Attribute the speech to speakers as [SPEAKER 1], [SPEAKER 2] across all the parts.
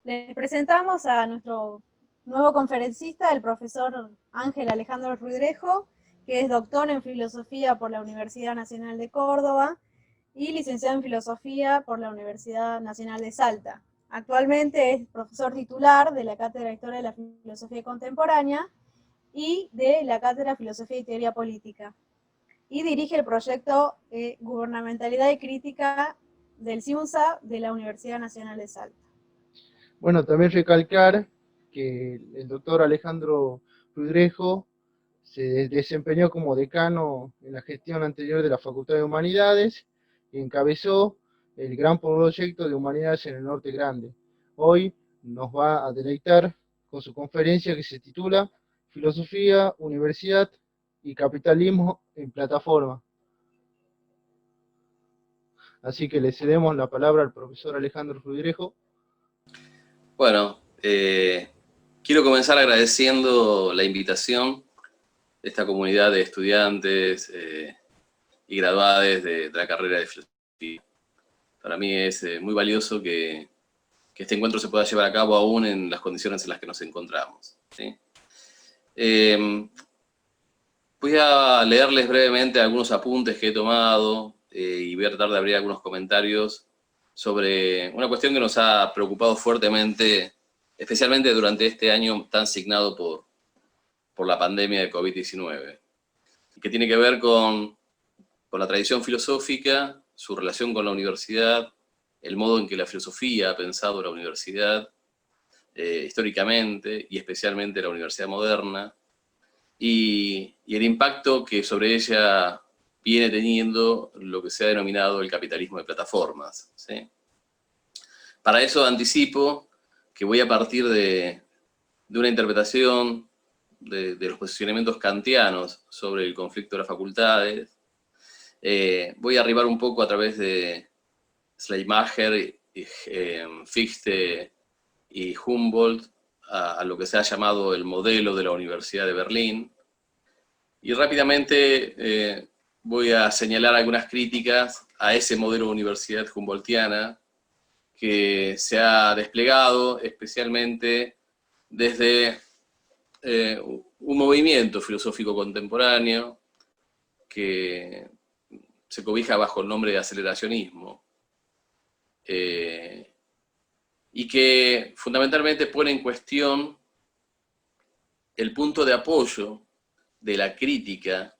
[SPEAKER 1] Les presentamos a nuestro nuevo conferencista, el profesor Ángel Alejandro Ruidrejo, que es doctor en Filosofía por la Universidad Nacional de Córdoba y licenciado en Filosofía por la Universidad Nacional de Salta. Actualmente es profesor titular de la Cátedra de Historia de la Filosofía Contemporánea y de la Cátedra de Filosofía y Teoría Política. Y dirige el proyecto Gubernamentalidad y Crítica del CIUNSA de la Universidad Nacional de Salta.
[SPEAKER 2] Bueno, también recalcar que el doctor Alejandro Ruidrejo se desempeñó como decano en la gestión anterior de la Facultad de Humanidades y encabezó el gran proyecto de Humanidades en el Norte Grande. Hoy nos va a deleitar con su conferencia que se titula Filosofía, Universidad y Capitalismo en Plataforma. Así que le cedemos la palabra al profesor Alejandro Ruidrejo.
[SPEAKER 3] Bueno, quiero comenzar agradeciendo la invitación de esta comunidad de estudiantes y graduados de la carrera de filosofía. Para mí es muy valioso que este encuentro se pueda llevar a cabo aún en las condiciones en las que nos encontramos, ¿sí? Voy a leerles brevemente algunos apuntes que he tomado y voy a tratar de abrir algunos comentarios sobre una cuestión que nos ha preocupado fuertemente, especialmente durante este año tan signado por la pandemia de COVID-19, y que tiene que ver con la tradición filosófica, su relación con la universidad, el modo en que la filosofía ha pensado la universidad históricamente, y especialmente la universidad moderna, y el impacto que sobre ella viene teniendo lo que se ha denominado el capitalismo de plataformas, ¿sí? Para eso anticipo que voy a partir de una interpretación de los posicionamientos kantianos sobre el conflicto de las facultades. Voy a arribar un poco a través de Schleiermacher, Fichte y Humboldt a lo que se ha llamado el modelo de la Universidad de Berlín. Y rápidamente voy a señalar algunas críticas a ese modelo de universidad humboldtiana que se ha desplegado especialmente desde un movimiento filosófico contemporáneo que se cobija bajo el nombre de aceleracionismo y que fundamentalmente pone en cuestión el punto de apoyo de la crítica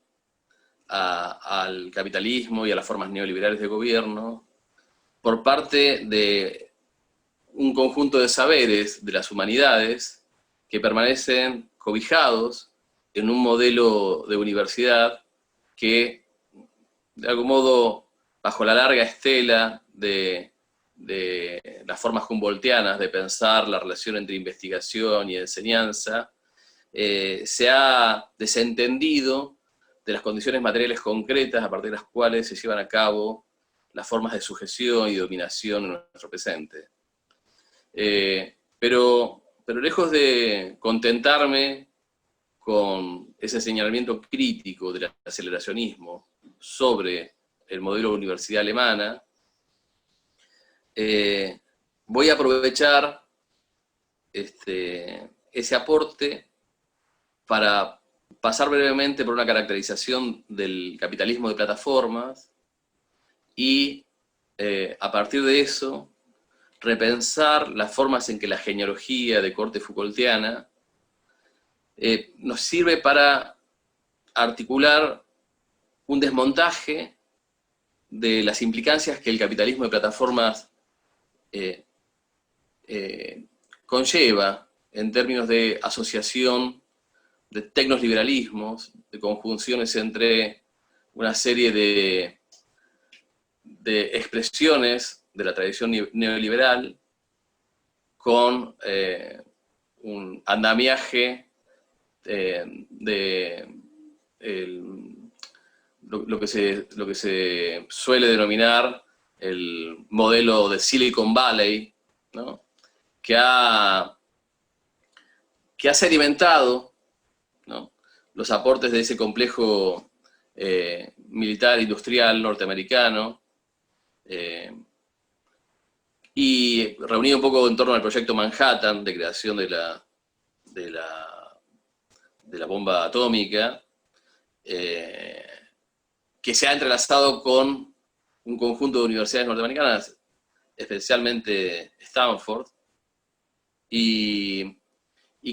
[SPEAKER 3] al capitalismo y a las formas neoliberales de gobierno por parte de un conjunto de saberes de las humanidades que permanecen cobijados en un modelo de universidad que, de algún modo, bajo la larga estela de las formas humboldtianas de pensar la relación entre investigación y enseñanza, se ha desentendido de las condiciones materiales concretas a partir de las cuales se llevan a cabo las formas de sujeción y dominación en nuestro presente. Pero lejos de contentarme con ese señalamiento crítico del aceleracionismo sobre el modelo de universidad alemana, voy a aprovechar ese aporte para pasar brevemente por una caracterización del capitalismo de plataformas y a partir de eso repensar las formas en que la genealogía de corte Foucaultiana nos sirve para articular un desmontaje de las implicancias que el capitalismo de plataformas conlleva en términos de asociación de tecnosliberalismos, de conjunciones entre una serie de expresiones de la tradición neoliberal con un andamiaje lo que se suele denominar el modelo de Silicon Valley, ¿no? que ha sedimentado, ¿no?, los aportes de ese complejo militar industrial norteamericano y reunido un poco en torno al proyecto Manhattan de creación de la bomba atómica, que se ha entrelazado con un conjunto de universidades norteamericanas, especialmente Stanford, y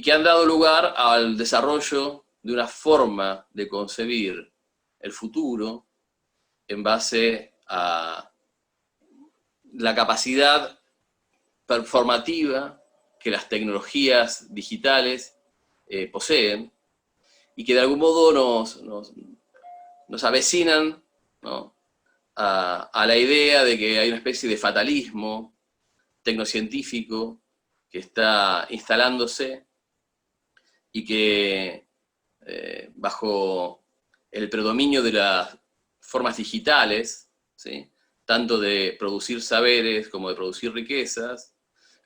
[SPEAKER 3] que han dado lugar al desarrollo de una forma de concebir el futuro en base a la capacidad performativa que las tecnologías digitales poseen, y que de algún modo nos avecinan, ¿no?, a la idea de que hay una especie de fatalismo tecnocientífico que está instalándose, y que bajo el predominio de las formas digitales, ¿sí?, tanto de producir saberes como de producir riquezas,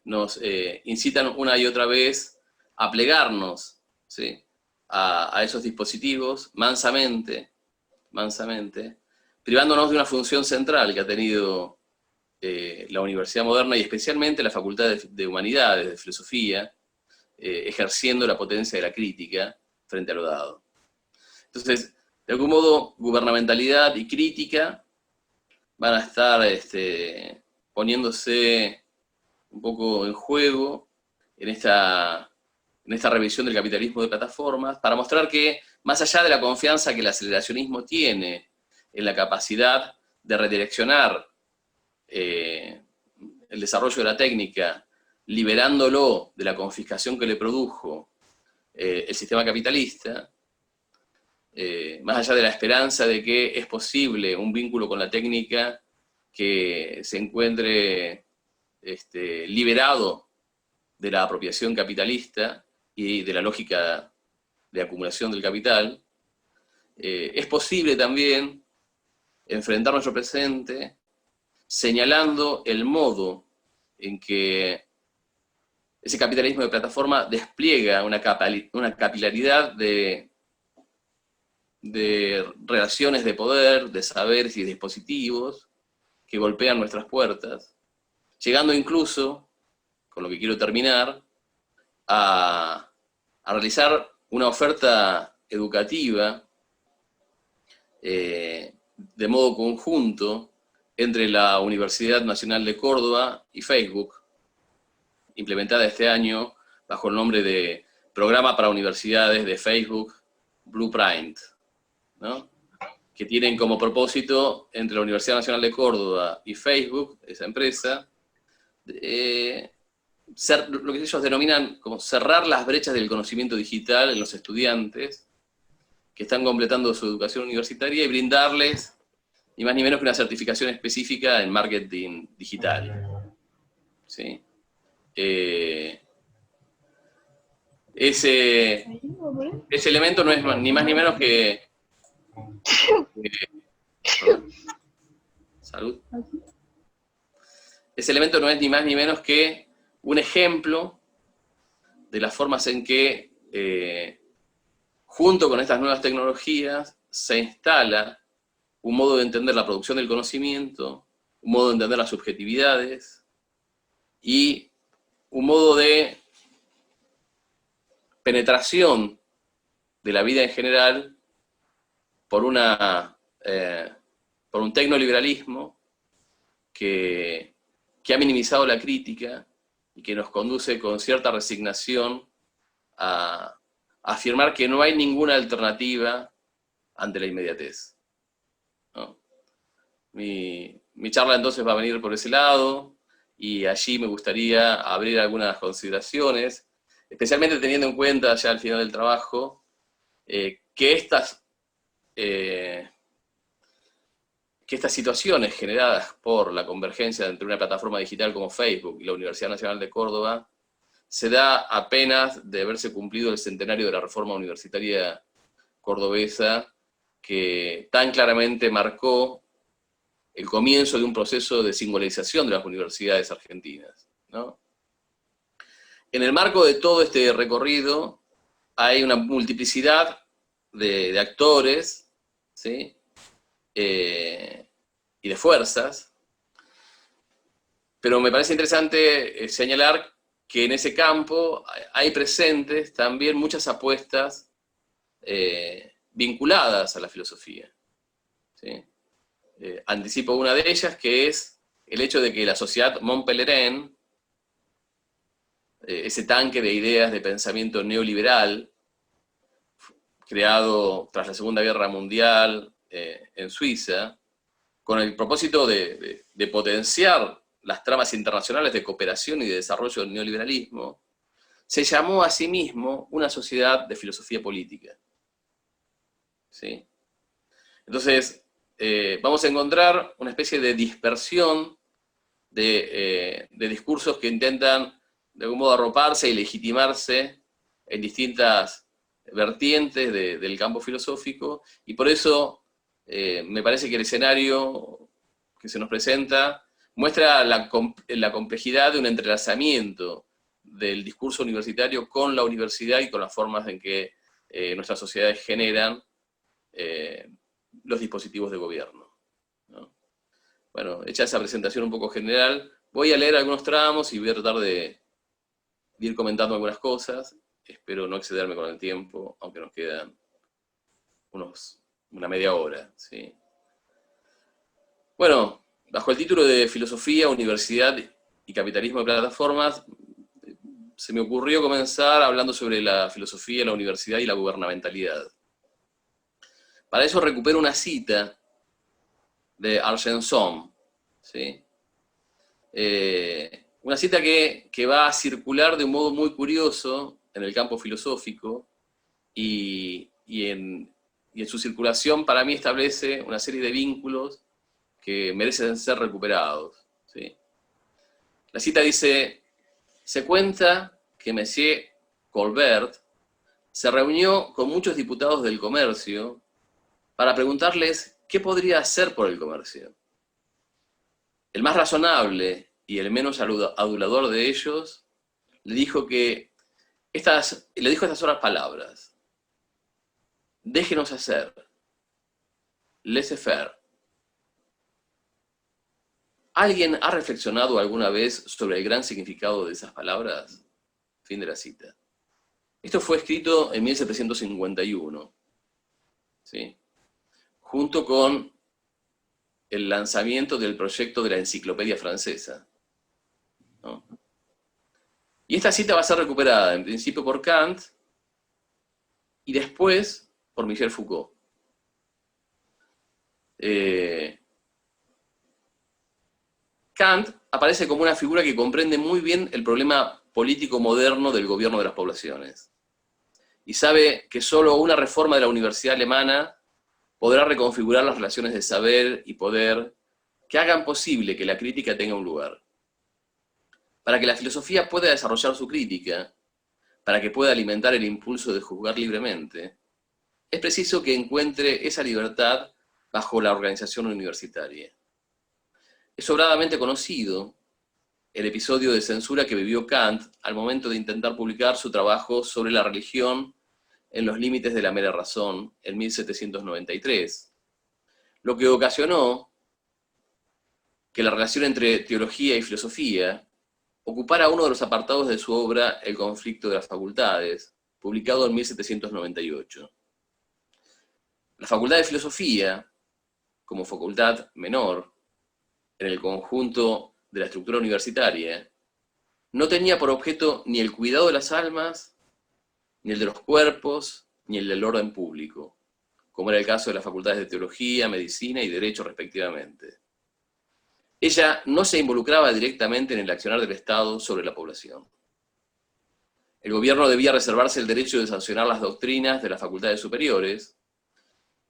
[SPEAKER 3] nos incitan una y otra vez a plegarnos, ¿sí?, a esos dispositivos mansamente, privándonos de una función central que ha tenido la universidad moderna, y especialmente la Facultad de Humanidades, de Filosofía, ejerciendo la potencia de la crítica frente a lo dado. Entonces, de algún modo, gubernamentalidad y crítica van a estar poniéndose un poco en juego en esta revisión del capitalismo de plataformas, para mostrar que, más allá de la confianza que el aceleracionismo tiene en la capacidad de redireccionar el desarrollo de la técnica, liberándolo de la confiscación que le produjo el sistema capitalista, más allá de la esperanza de que es posible un vínculo con la técnica que se encuentre liberado de la apropiación capitalista y de la lógica de acumulación del capital, es posible también enfrentar nuestro presente señalando el modo en que ese capitalismo de plataforma despliega una capilaridad de relaciones de poder, de saberes y dispositivos que golpean nuestras puertas, llegando incluso, con lo que quiero terminar, a realizar una oferta educativa de modo conjunto entre la Universidad Nacional de Córdoba y Facebook, implementada este año bajo el nombre de Programa para Universidades de Facebook Blueprint, ¿no?, que tienen como propósito, entre la Universidad Nacional de Córdoba y Facebook, esa empresa, lo que ellos denominan como cerrar las brechas del conocimiento digital en los estudiantes que están completando su educación universitaria, y brindarles ni más ni menos que una certificación específica en marketing digital, ¿sí? Ese elemento no es ni más ni menos que salud. Ese elemento no es ni más ni menos que un ejemplo de las formas en que, junto con estas nuevas tecnologías, se instala un modo de entender la producción del conocimiento, un modo de entender las subjetividades, y un modo de penetración de la vida en general por un tecnoliberalismo que ha minimizado la crítica y que nos conduce con cierta resignación a afirmar que no hay ninguna alternativa ante la inmediatez, ¿no? Mi charla entonces va a venir por ese lado, y allí me gustaría abrir algunas consideraciones, especialmente teniendo en cuenta ya al final del trabajo, que estas situaciones generadas por la convergencia entre una plataforma digital como Facebook y la Universidad Nacional de Córdoba se da apenas de haberse cumplido el centenario de la reforma universitaria cordobesa, que tan claramente marcó el comienzo de un proceso de singularización de las universidades argentinas, ¿no? En el marco de todo este recorrido hay una multiplicidad de actores, ¿sí?, y de fuerzas Pero me parece interesante señalar que en ese campo hay presentes también muchas apuestas vinculadas a la filosofía, ¿sí? Anticipo una de ellas, que es el hecho de que la sociedad Mont Pelerin, ese tanque de ideas de pensamiento neoliberal, creado tras la Segunda Guerra Mundial en Suiza, con el propósito de potenciar las tramas internacionales de cooperación y de desarrollo del neoliberalismo, se llamó a sí mismo una sociedad de filosofía política. ¿Sí? Entonces, vamos a encontrar una especie de dispersión de discursos que intentan de algún modo arroparse y legitimarse en distintas vertientes del campo filosófico, y por eso me parece que el escenario que se nos presenta muestra la complejidad de un entrelazamiento del discurso universitario con la universidad y con las formas en que nuestras sociedades generan los dispositivos de gobierno, ¿no? Bueno, hecha esa presentación un poco general, voy a leer algunos tramos y voy a tratar de ir comentando algunas cosas. Espero no excederme con el tiempo, aunque nos quedan una media hora, ¿sí? Bueno, bajo el título de Filosofía, Universidad y Capitalismo de Plataformas, se me ocurrió comenzar hablando sobre la filosofía, la universidad y la gubernamentalidad. Para eso recupero una cita de Argenson, ¿sí? Una cita que va a circular de un modo muy curioso en el campo filosófico y en su circulación para mí establece una serie de vínculos que merecen ser recuperados, ¿sí? La cita dice: se cuenta que Monsieur Colbert se reunió con muchos diputados del comercio para preguntarles qué podría hacer por el comercio. El más razonable y el menos adulador de ellos le dijo estas otras palabras: déjenos hacer, laissez-faire. ¿Alguien ha reflexionado alguna vez sobre el gran significado de esas palabras? Fin de la cita. Esto fue escrito en 1751, ¿sí? Junto con el lanzamiento del proyecto de la enciclopedia francesa, ¿no? Y esta cita va a ser recuperada en principio por Kant y después por Michel Foucault. Kant aparece como una figura que comprende muy bien el problema político moderno del gobierno de las poblaciones, y sabe que solo una reforma de la universidad alemana podrá reconfigurar las relaciones de saber y poder que hagan posible que la crítica tenga un lugar. Para que la filosofía pueda desarrollar su crítica, para que pueda alimentar el impulso de juzgar libremente, es preciso que encuentre esa libertad bajo la organización universitaria. Es sobradamente conocido el episodio de censura que vivió Kant al momento de intentar publicar su trabajo sobre la religión en los límites de la mera razón en 1793, lo que ocasionó que la relación entre teología y filosofía ocupara uno de los apartados de su obra El conflicto de las facultades, publicado en 1798. La Facultad de Filosofía, como facultad menor en el conjunto de la estructura universitaria, no tenía por objeto ni el cuidado de las almas, ni el de los cuerpos, ni el del orden público, como era el caso de las facultades de Teología, Medicina y Derecho respectivamente. Ella no se involucraba directamente en el accionar del Estado sobre la población. El gobierno debía reservarse el derecho de sancionar las doctrinas de las facultades superiores,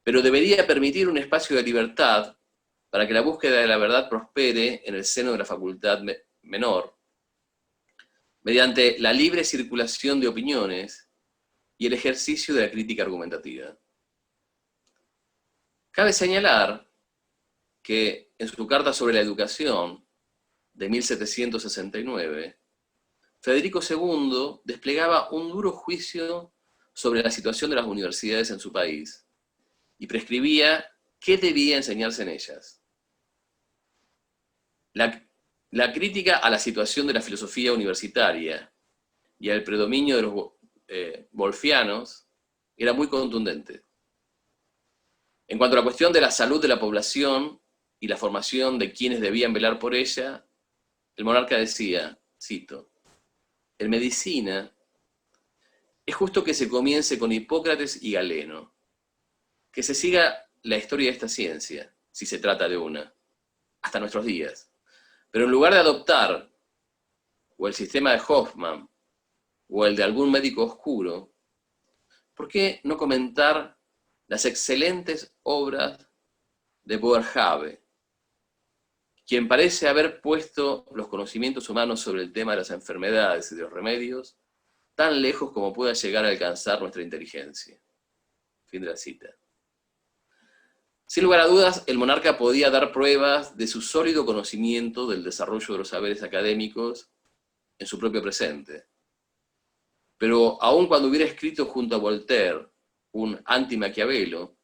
[SPEAKER 3] pero debería permitir un espacio de libertad para que la búsqueda de la verdad prospere en el seno de la facultad menor, mediante la libre circulación de opiniones y el ejercicio de la crítica argumentativa. Cabe señalar que en su carta sobre la educación de 1769, Federico II desplegaba un duro juicio sobre la situación de las universidades en su país y prescribía qué debía enseñarse en ellas. La crítica a la situación de la filosofía universitaria y al predominio de los wolfianos era muy contundente. En cuanto a la cuestión de la salud de la población y la formación de quienes debían velar por ella, el monarca decía, cito, en medicina es justo que se comience con Hipócrates y Galeno, que se siga la historia de esta ciencia, si se trata de una, hasta nuestros días. Pero en lugar de adoptar o el sistema de Hoffman o el de algún médico oscuro, ¿por qué no comentar las excelentes obras de Boerhaave, quien parece haber puesto los conocimientos humanos sobre el tema de las enfermedades y de los remedios tan lejos como pueda llegar a alcanzar nuestra inteligencia? Fin de la cita. Sin lugar a dudas, el monarca podía dar pruebas de su sólido conocimiento del desarrollo de los saberes académicos en su propio presente. Pero aun cuando hubiera escrito junto a Voltaire un anti-Maquiavelo,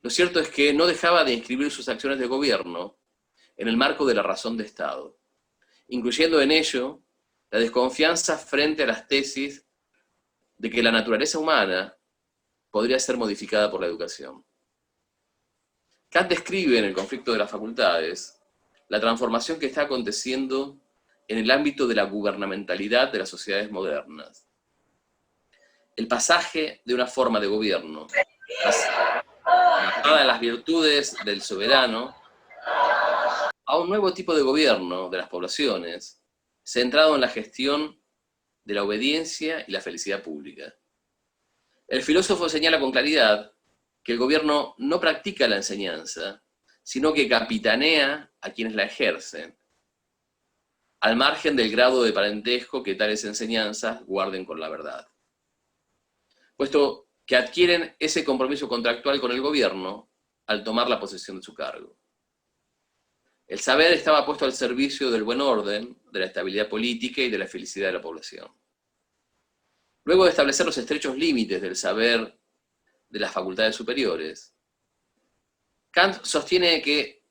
[SPEAKER 3] lo cierto es que no dejaba de inscribir sus acciones de gobierno en el marco de la razón de Estado, incluyendo en ello la desconfianza frente a las tesis de que la naturaleza humana podría ser modificada por la educación. Kant describe en el conflicto de las facultades la transformación que está aconteciendo en el ámbito de la gubernamentalidad de las sociedades modernas. El pasaje de una forma de gobierno basada en las virtudes del soberano a un nuevo tipo de gobierno de las poblaciones, centrado en la gestión de la obediencia y la felicidad pública. El filósofo señala con claridad que el gobierno no practica la enseñanza, sino que capitanea a quienes la ejercen, al margen del grado de parentesco que tales enseñanzas guarden con la verdad. Puesto que adquieren ese compromiso contractual con el gobierno al tomar la posesión de su cargo. El saber estaba puesto al servicio del buen orden, de la estabilidad política y de la felicidad de la población. Luego de establecer los estrechos límites del saber de las facultades superiores, Kant sostiene que,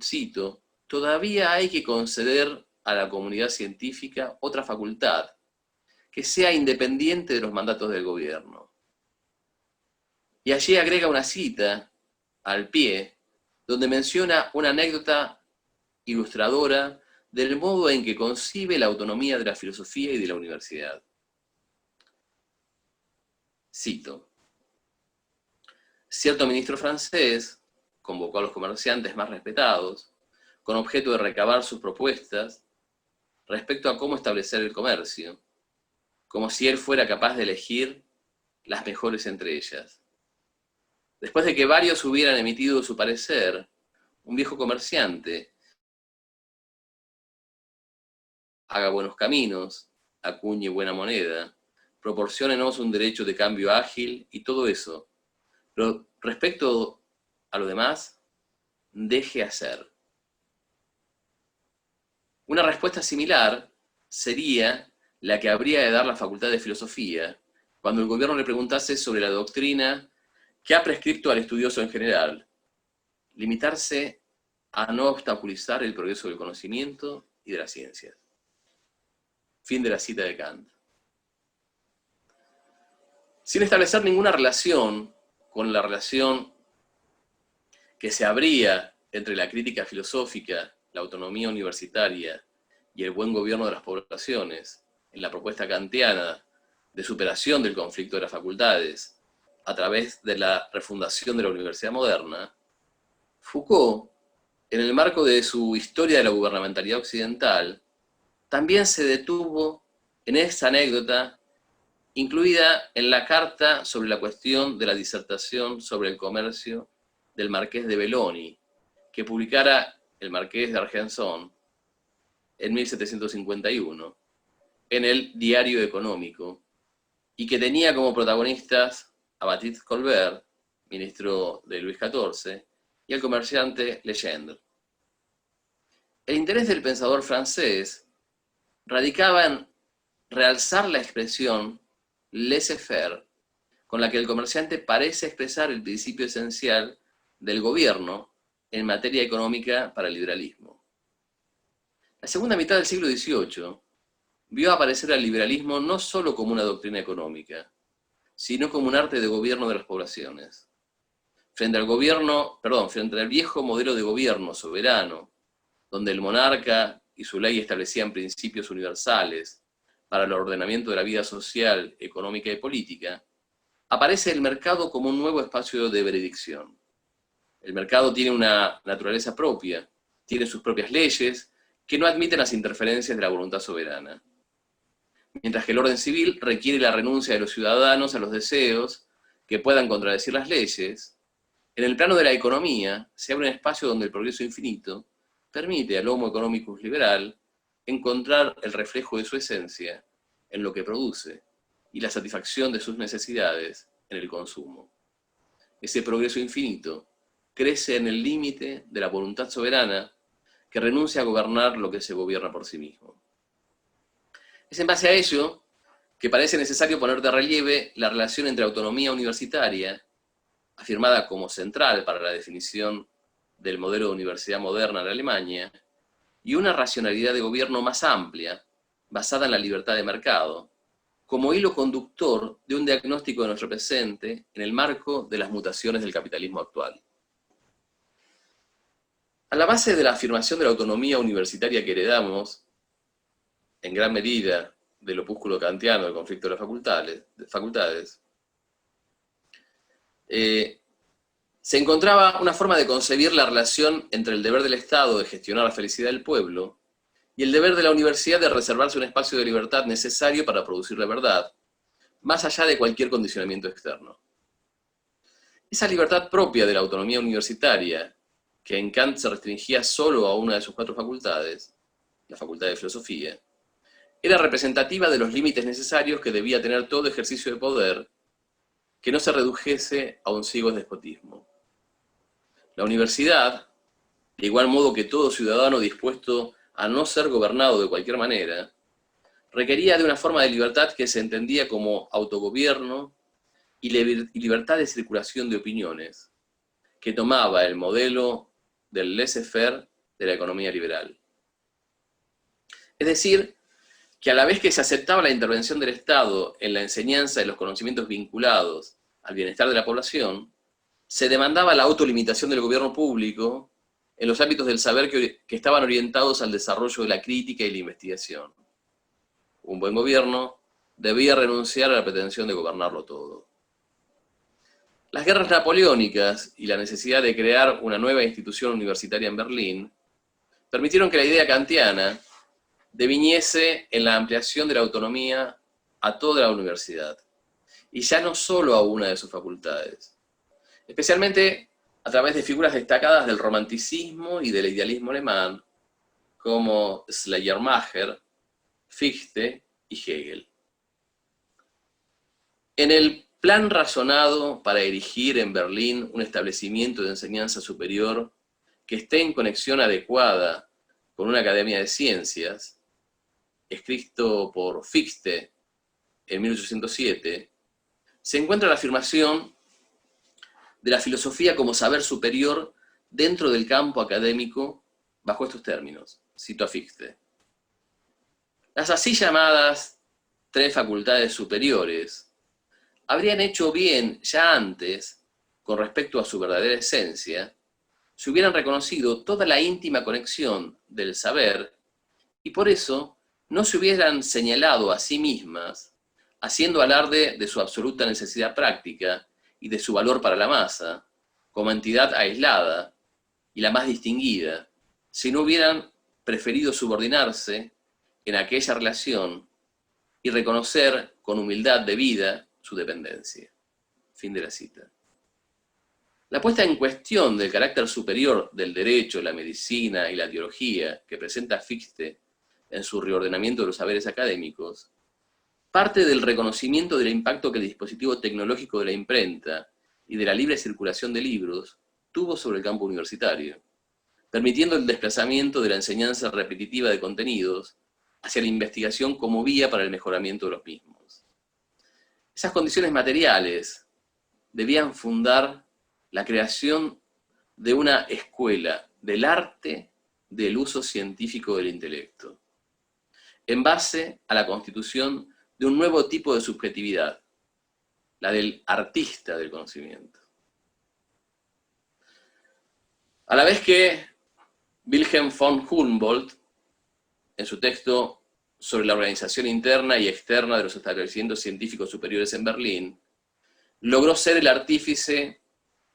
[SPEAKER 3] cito, todavía hay que conceder a la comunidad científica otra facultad que sea independiente de los mandatos del gobierno. Y allí agrega una cita al pie, donde menciona una anécdota ilustradora del modo en que concibe la autonomía de la filosofía y de la universidad. Cito, cierto ministro francés convocó a los comerciantes más respetados con objeto de recabar sus propuestas respecto a cómo establecer el comercio, como si él fuera capaz de elegir las mejores entre ellas. Después de que varios hubieran emitido su parecer, un viejo comerciante haga buenos caminos, acuñe buena moneda, proporciónenos un derecho de cambio ágil y todo eso. Pero respecto a lo demás, deje hacer. Una respuesta similar sería la que habría de dar la Facultad de Filosofía cuando el gobierno le preguntase sobre la doctrina que ha prescripto al estudioso en general, limitarse a no obstaculizar el progreso del conocimiento y de las ciencias. Fin de la cita de Kant. Sin establecer ninguna relación con la relación que se abría entre la crítica filosófica, la autonomía universitaria y el buen gobierno de las poblaciones, en la propuesta kantiana de superación del conflicto de las facultades a través de la refundación de la universidad moderna, Foucault, en el marco de su historia de la gubernamentalidad occidental, también se detuvo en esta anécdota incluida en la carta sobre la cuestión de la disertación sobre el comercio del marqués de Belloni, que publicara el marqués de Argenson en 1751, en el Diario Económico, y que tenía como protagonistas a Baptiste Colbert, ministro de Luis XIV, y al comerciante Legendre. El interés del pensador francés radicaba en realzar la expresión laissez-faire, con la que el comerciante parece expresar el principio esencial del gobierno en materia económica para el liberalismo. La segunda mitad del siglo XVIII vio aparecer al liberalismo no solo como una doctrina económica, sino como un arte de gobierno de las poblaciones. Frente al viejo modelo de gobierno soberano, donde el monarca y su ley establecían principios universales para el ordenamiento de la vida social, económica y política, aparece el mercado como un nuevo espacio de veredicción. El mercado tiene una naturaleza propia, tiene sus propias leyes, que no admiten las interferencias de la voluntad soberana. Mientras que el orden civil requiere la renuncia de los ciudadanos a los deseos que puedan contradecir las leyes, en el plano de la economía se abre un espacio donde el progreso infinito permite al homo economicus liberal encontrar el reflejo de su esencia en lo que produce y la satisfacción de sus necesidades en el consumo. Ese progreso infinito crece en el límite de la voluntad soberana que renuncia a gobernar lo que se gobierna por sí mismo. Es en base a ello que parece necesario poner de relieve la relación entre autonomía universitaria, afirmada como central para la definición del modelo de universidad moderna en Alemania, y una racionalidad de gobierno más amplia, basada en la libertad de mercado, como hilo conductor de un diagnóstico de nuestro presente en el marco de las mutaciones del capitalismo actual. A la base de la afirmación de la autonomía universitaria que heredamos, en gran medida del opúsculo kantiano del conflicto de las facultades, se encontraba una forma de concebir la relación entre el deber del Estado de gestionar la felicidad del pueblo y el deber de la universidad de reservarse un espacio de libertad necesario para producir la verdad, más allá de cualquier condicionamiento externo. Esa libertad propia de la autonomía universitaria, que en Kant se restringía solo a una de sus 4 facultades, la Facultad de Filosofía, era representativa de los límites necesarios que debía tener todo ejercicio de poder que no se redujese a un ciego despotismo. La universidad, de igual modo que todo ciudadano dispuesto a no ser gobernado de cualquier manera, requería de una forma de libertad que se entendía como autogobierno y libertad de circulación de opiniones, que tomaba el modelo del laissez-faire de la economía liberal. Es decir, que a la vez que se aceptaba la intervención del Estado en la enseñanza de los conocimientos vinculados al bienestar de la población, se demandaba la autolimitación del gobierno público en los ámbitos del saber que estaban orientados al desarrollo de la crítica y la investigación. Un buen gobierno debía renunciar a la pretensión de gobernarlo todo. Las guerras napoleónicas y la necesidad de crear una nueva institución universitaria en Berlín permitieron que la idea kantiana deviniese en la ampliación de la autonomía a toda la universidad, y ya no solo a una de sus facultades, especialmente a través de figuras destacadas del romanticismo y del idealismo alemán, como Schleiermacher, Fichte y Hegel. En el plan razonado para erigir en Berlín un establecimiento de enseñanza superior que esté en conexión adecuada con una academia de ciencias, escrito por Fichte en 1807, se encuentra la afirmación de la filosofía como saber superior dentro del campo académico bajo estos términos. Cito a Fichte. Las así llamadas 3 facultades superiores habrían hecho bien ya antes, con respecto a su verdadera esencia, si hubieran reconocido toda la íntima conexión del saber y por eso no se hubieran señalado a sí mismas, haciendo alarde de su absoluta necesidad práctica y de su valor para la masa, como entidad aislada y la más distinguida, si no hubieran preferido subordinarse en aquella relación y reconocer con humildad debida su dependencia. Fin de la cita. La puesta en cuestión del carácter superior del derecho, la medicina y la teología que presenta Fichte en su reordenamiento de los saberes académicos, parte del reconocimiento del impacto que el dispositivo tecnológico de la imprenta y de la libre circulación de libros tuvo sobre el campo universitario, permitiendo el desplazamiento de la enseñanza repetitiva de contenidos hacia la investigación como vía para el mejoramiento de los mismos. Esas condiciones materiales debían fundar la creación de una escuela del arte del uso científico del intelecto, en base a la constitución de un nuevo tipo de subjetividad, la del artista del conocimiento. A la vez que Wilhelm von Humboldt, en su texto sobre la organización interna y externa de los establecimientos científicos superiores en Berlín, logró ser el artífice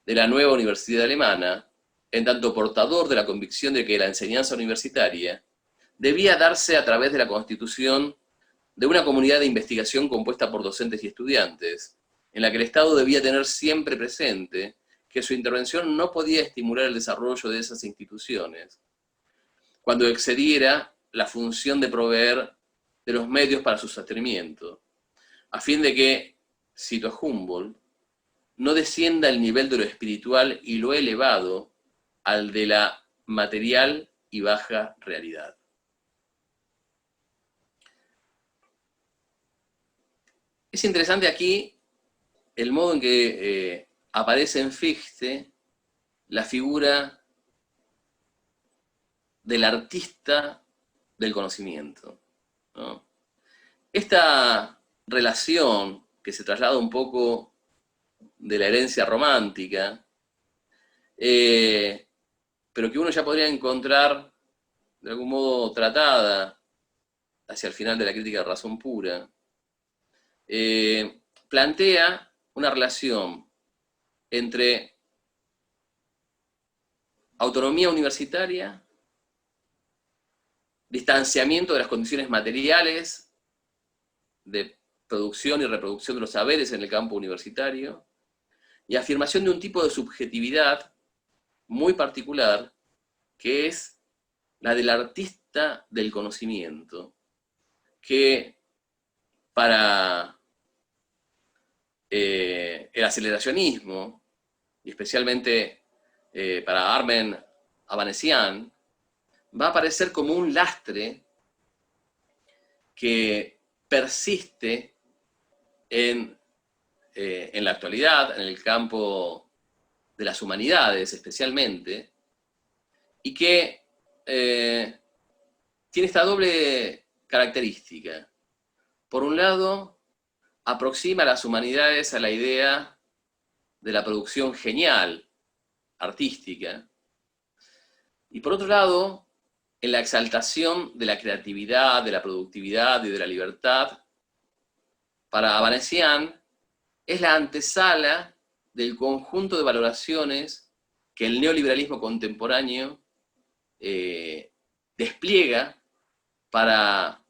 [SPEAKER 3] de la nueva universidad alemana, en tanto portador de la convicción de que la enseñanza universitaria debía darse a través de la constitución de una comunidad de investigación compuesta por docentes y estudiantes, en la que el Estado debía tener siempre presente que su intervención no podía estimular el desarrollo de esas instituciones, cuando excediera la función de proveer de los medios para su sostenimiento, a fin de que, cito a Humboldt, no descienda el nivel de lo espiritual y lo elevado al de la material y baja realidad. Es interesante aquí el modo en que aparece en Fichte la figura del artista del conocimiento, ¿no? Esta relación que se traslada un poco de la herencia romántica, pero que uno ya podría encontrar de algún modo tratada hacia el final de la crítica de razón pura, plantea una relación entre autonomía universitaria, distanciamiento de las condiciones materiales de producción y reproducción de los saberes en el campo universitario, y afirmación de un tipo de subjetividad muy particular, que es la del artista del conocimiento, que para el aceleracionismo, y especialmente para Armen Avanesian, va a aparecer como un lastre que persiste en la actualidad, en el campo de las humanidades especialmente, y que tiene esta doble característica. Por un lado, aproxima a las humanidades a la idea de la producción genial, artística, y por otro lado, en la exaltación de la creatividad, de la productividad y de la libertad, para Avanesian, es la antesala del conjunto de valoraciones que el neoliberalismo contemporáneo despliega para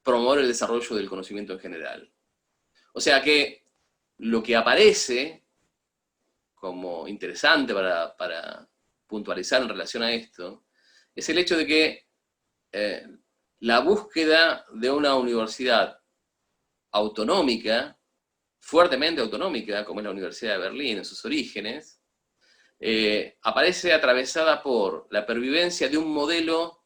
[SPEAKER 3] promover el desarrollo del conocimiento en general. O sea que lo que aparece como interesante para puntualizar en relación a esto, es el hecho de que la búsqueda de una universidad autonómica, fuertemente autonómica, como es la Universidad de Berlín en sus orígenes, aparece atravesada por la pervivencia de un modelo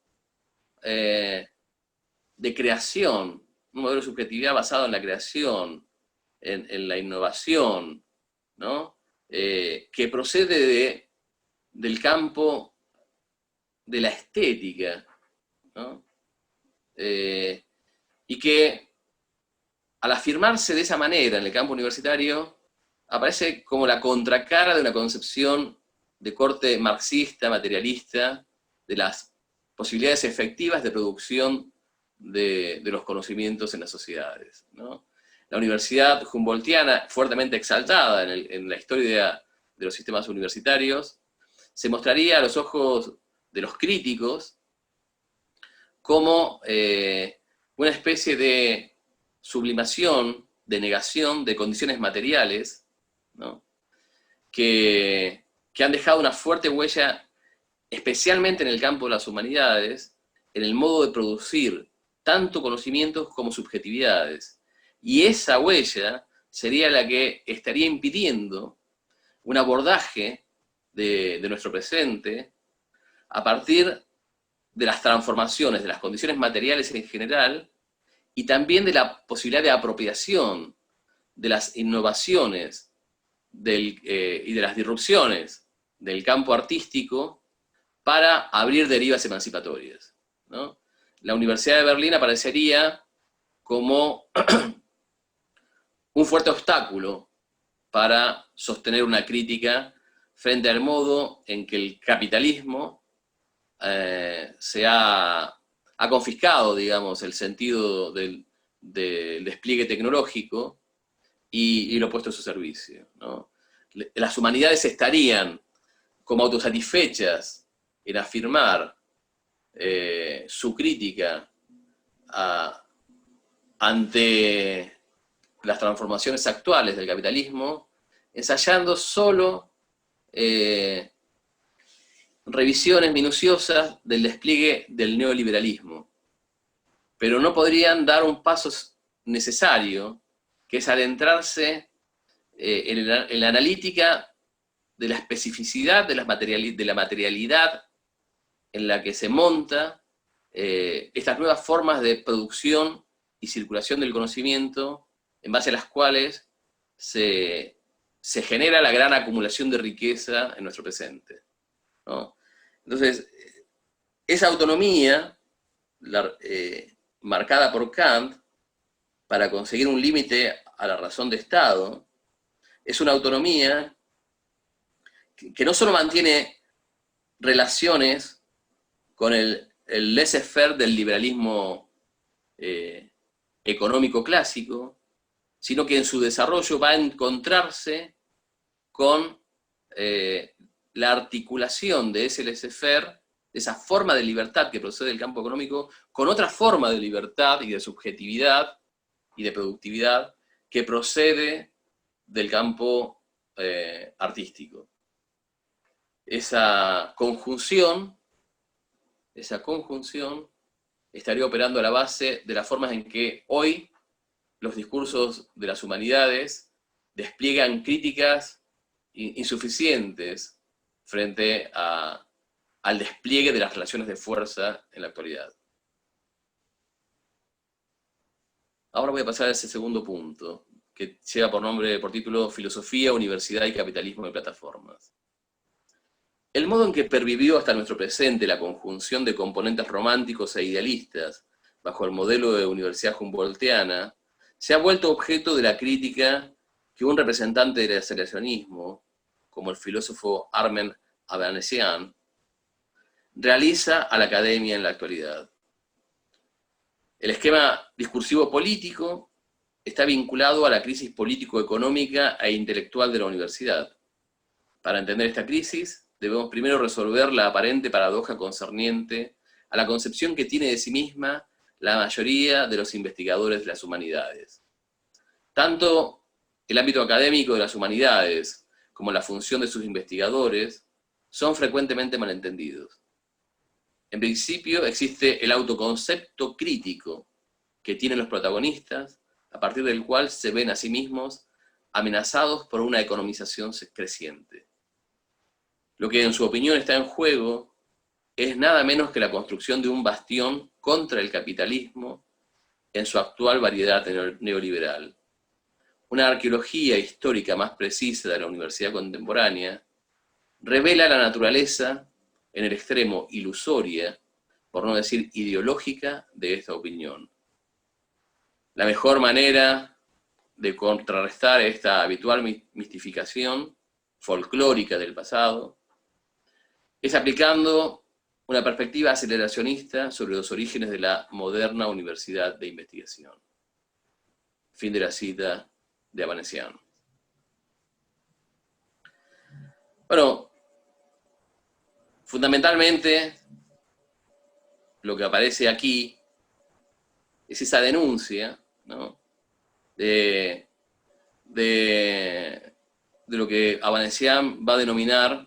[SPEAKER 3] de creación, un modelo de subjetividad basado en la creación, en la innovación, ¿no? Que procede del campo de la estética, ¿no? Y que al afirmarse de esa manera en el campo universitario, aparece como la contracara de una concepción de corte marxista, materialista, de las posibilidades efectivas de producción de los conocimientos en las sociedades, ¿no? La universidad humboldtiana, fuertemente exaltada en la historia de los sistemas universitarios, se mostraría a los ojos de los críticos como una especie de sublimación, de negación de condiciones materiales, ¿no? que han dejado una fuerte huella, especialmente en el campo de las humanidades, en el modo de producir tanto conocimientos como subjetividades. Y esa huella sería la que estaría impidiendo un abordaje de nuestro presente a partir de las transformaciones de las condiciones materiales en general y también de la posibilidad de apropiación de las innovaciones y de las disrupciones del campo artístico para abrir derivas emancipatorias, ¿no? La Universidad de Berlín aparecería como un fuerte obstáculo para sostener una crítica frente al modo en que el capitalismo ha confiscado, digamos, el sentido del despliegue tecnológico y lo ha puesto a su servicio, ¿no? Las humanidades estarían como autosatisfechas en afirmar su crítica ante las transformaciones actuales del capitalismo, ensayando solo revisiones minuciosas del despliegue del neoliberalismo, pero no podrían dar un paso necesario, que es adentrarse en la analítica de la especificidad de la materialidad en la que se monta estas nuevas formas de producción y circulación del conocimiento, en base a las cuales se genera la gran acumulación de riqueza en nuestro presente, ¿no? Entonces, esa autonomía marcada por Kant para conseguir un límite a la razón de Estado, es una autonomía que no solo mantiene relaciones con el laissez-faire del liberalismo económico clásico, sino que en su desarrollo va a encontrarse con la articulación de ese laissez-faire, de esa forma de libertad que procede del campo económico, con otra forma de libertad y de subjetividad y de productividad que procede del campo artístico. Esa conjunción estaría operando a la base de las formas en que hoy los discursos de las humanidades despliegan críticas insuficientes frente al despliegue de las relaciones de fuerza en la actualidad. Ahora voy a pasar a ese segundo punto, que lleva por título Filosofía, Universidad y Capitalismo de Plataformas. El modo en que pervivió hasta nuestro presente la conjunción de componentes románticos e idealistas bajo el modelo de universidad humboldtiana se ha vuelto objeto de la crítica que un representante del aceleracionismo, como el filósofo Armen Avanesian, realiza a la academia en la actualidad. El esquema discursivo político está vinculado a la crisis político-económica e intelectual de la universidad. Para entender esta crisis, debemos primero resolver la aparente paradoja concerniente a la concepción que tiene de sí misma la mayoría de los investigadores de las humanidades. Tanto el ámbito académico de las humanidades como la función de sus investigadores son frecuentemente malentendidos. En principio existe el autoconcepto crítico que tienen los protagonistas, a partir del cual se ven a sí mismos amenazados por una economización creciente. Lo que en su opinión está en juego es nada menos que la construcción de un bastión contra el capitalismo en su actual variedad neoliberal. Una arqueología histórica más precisa de la universidad contemporánea revela la naturaleza en el extremo ilusoria, por no decir ideológica, de esta opinión. La mejor manera de contrarrestar esta habitual mistificación folclórica del pasado es aplicando una perspectiva aceleracionista sobre los orígenes de la moderna universidad de investigación. Fin de la cita de Avanesian. Bueno, fundamentalmente lo que aparece aquí es esa denuncia, ¿no?, de lo que Avanesian va a denominar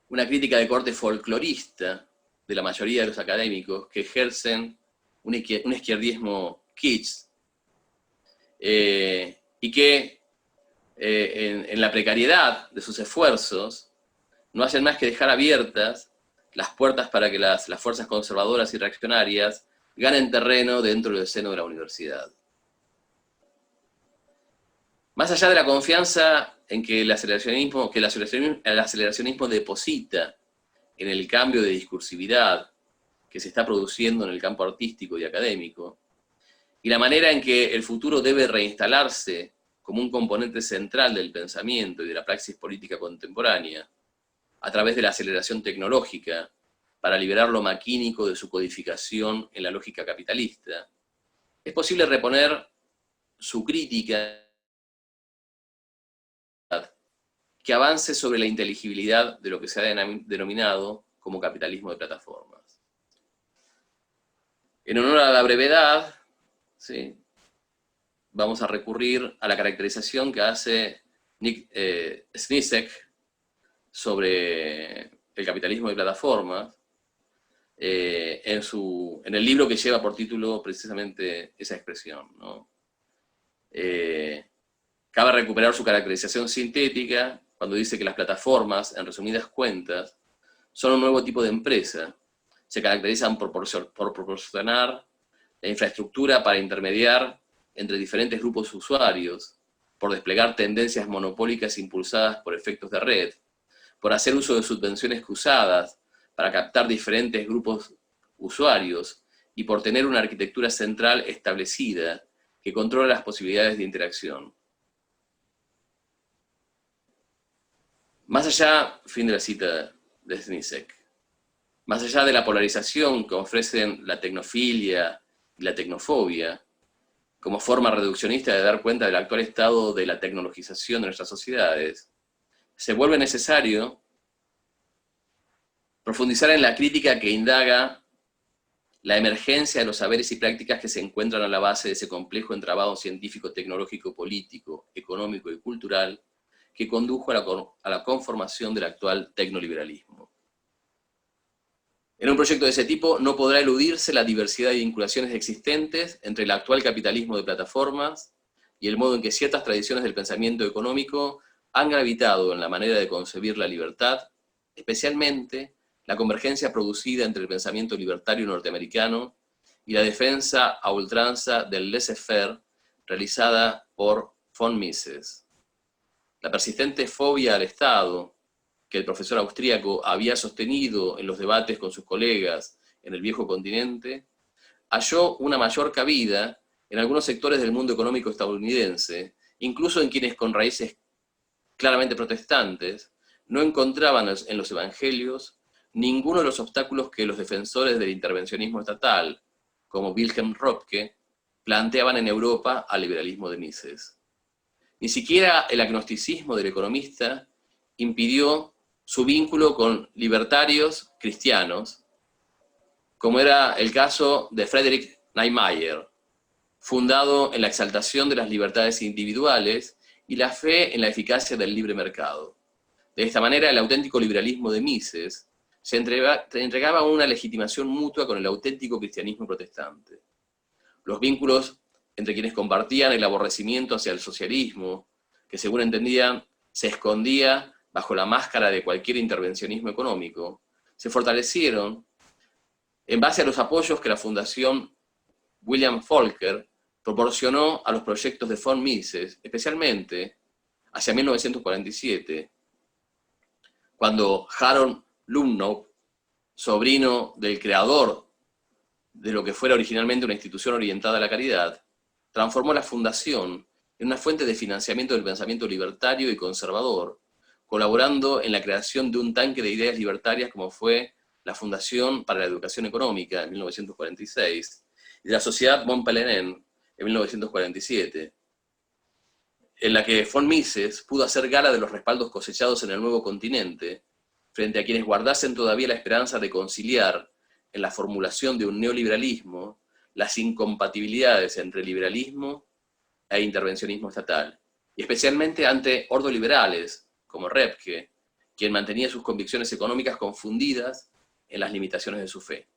[SPEAKER 3] una crítica de corte folclorista de la mayoría de los académicos que ejercen un izquierdismo kitsch, y que en la precariedad de sus esfuerzos no hacen más que dejar abiertas las puertas para que las fuerzas conservadoras y reaccionarias ganen terreno dentro del seno de la universidad. Más allá de la confianza en que el aceleracionismo deposita en el cambio de discursividad que se está produciendo en el campo artístico y académico, y la manera en que el futuro debe reinstalarse como un componente central del pensamiento y de la praxis política contemporánea, a través de la aceleración tecnológica, para liberar lo maquínico de su codificación en la lógica capitalista, es posible reponer su crítica que avance sobre la inteligibilidad de lo que se ha denominado como capitalismo de plataformas. En honor a la brevedad, ¿sí?, vamos a recurrir a la caracterización que hace Nick Sniszek sobre el capitalismo de plataformas, en el libro que lleva por título precisamente esa expresión, ¿no? Cabe recuperar su caracterización sintética cuando dice que las plataformas, en resumidas cuentas, son un nuevo tipo de empresa. Se caracterizan por proporcionar la infraestructura para intermediar entre diferentes grupos usuarios, por desplegar tendencias monopólicas impulsadas por efectos de red, por hacer uso de subvenciones cruzadas para captar diferentes grupos usuarios y por tener una arquitectura central establecida que controla las posibilidades de interacción. Más allá, fin de la cita de Sniszek, más allá de la polarización que ofrecen la tecnofilia y la tecnofobia, como forma reduccionista de dar cuenta del actual estado de la tecnologización de nuestras sociedades, se vuelve necesario profundizar en la crítica que indaga la emergencia de los saberes y prácticas que se encuentran a la base de ese complejo entramado científico, tecnológico, político, económico y cultural que condujo a la conformación del actual tecnoliberalismo. En un proyecto de ese tipo no podrá eludirse la diversidad de vinculaciones existentes entre el actual capitalismo de plataformas y el modo en que ciertas tradiciones del pensamiento económico han gravitado en la manera de concebir la libertad, especialmente la convergencia producida entre el pensamiento libertario norteamericano y la defensa a ultranza del laissez-faire realizada por von Mises. La persistente fobia al Estado, que el profesor austríaco había sostenido en los debates con sus colegas en el viejo continente, halló una mayor cabida en algunos sectores del mundo económico estadounidense, incluso en quienes con raíces claramente protestantes no encontraban en los evangelios ninguno de los obstáculos que los defensores del intervencionismo estatal, como Wilhelm Röpke, planteaban en Europa al liberalismo de Mises. Ni siquiera el agnosticismo del economista impidió su vínculo con libertarios cristianos, como era el caso de Friedrich Niemeyer, fundado en la exaltación de las libertades individuales y la fe en la eficacia del libre mercado. De esta manera, el auténtico liberalismo de Mises se entregaba una legitimación mutua con el auténtico cristianismo protestante. Los vínculos entre quienes compartían el aborrecimiento hacia el socialismo, que según entendían se escondía bajo la máscara de cualquier intervencionismo económico, se fortalecieron en base a los apoyos que la Fundación William Folker proporcionó a los proyectos de von Mises, especialmente hacia 1947, cuando Harold Lumnow, sobrino del creador de lo que fuera originalmente una institución orientada a la caridad, transformó la fundación en una fuente de financiamiento del pensamiento libertario y conservador, colaborando en la creación de un tanque de ideas libertarias como fue la Fundación para la Educación Económica en 1946 y la Sociedad von Pelerin en 1947, en la que von Mises pudo hacer gala de los respaldos cosechados en el nuevo continente, frente a quienes guardasen todavía la esperanza de conciliar en la formulación de un neoliberalismo las incompatibilidades entre liberalismo e intervencionismo estatal, y especialmente ante ordoliberales como Röpke, quien mantenía sus convicciones económicas confundidas en las limitaciones de su fe.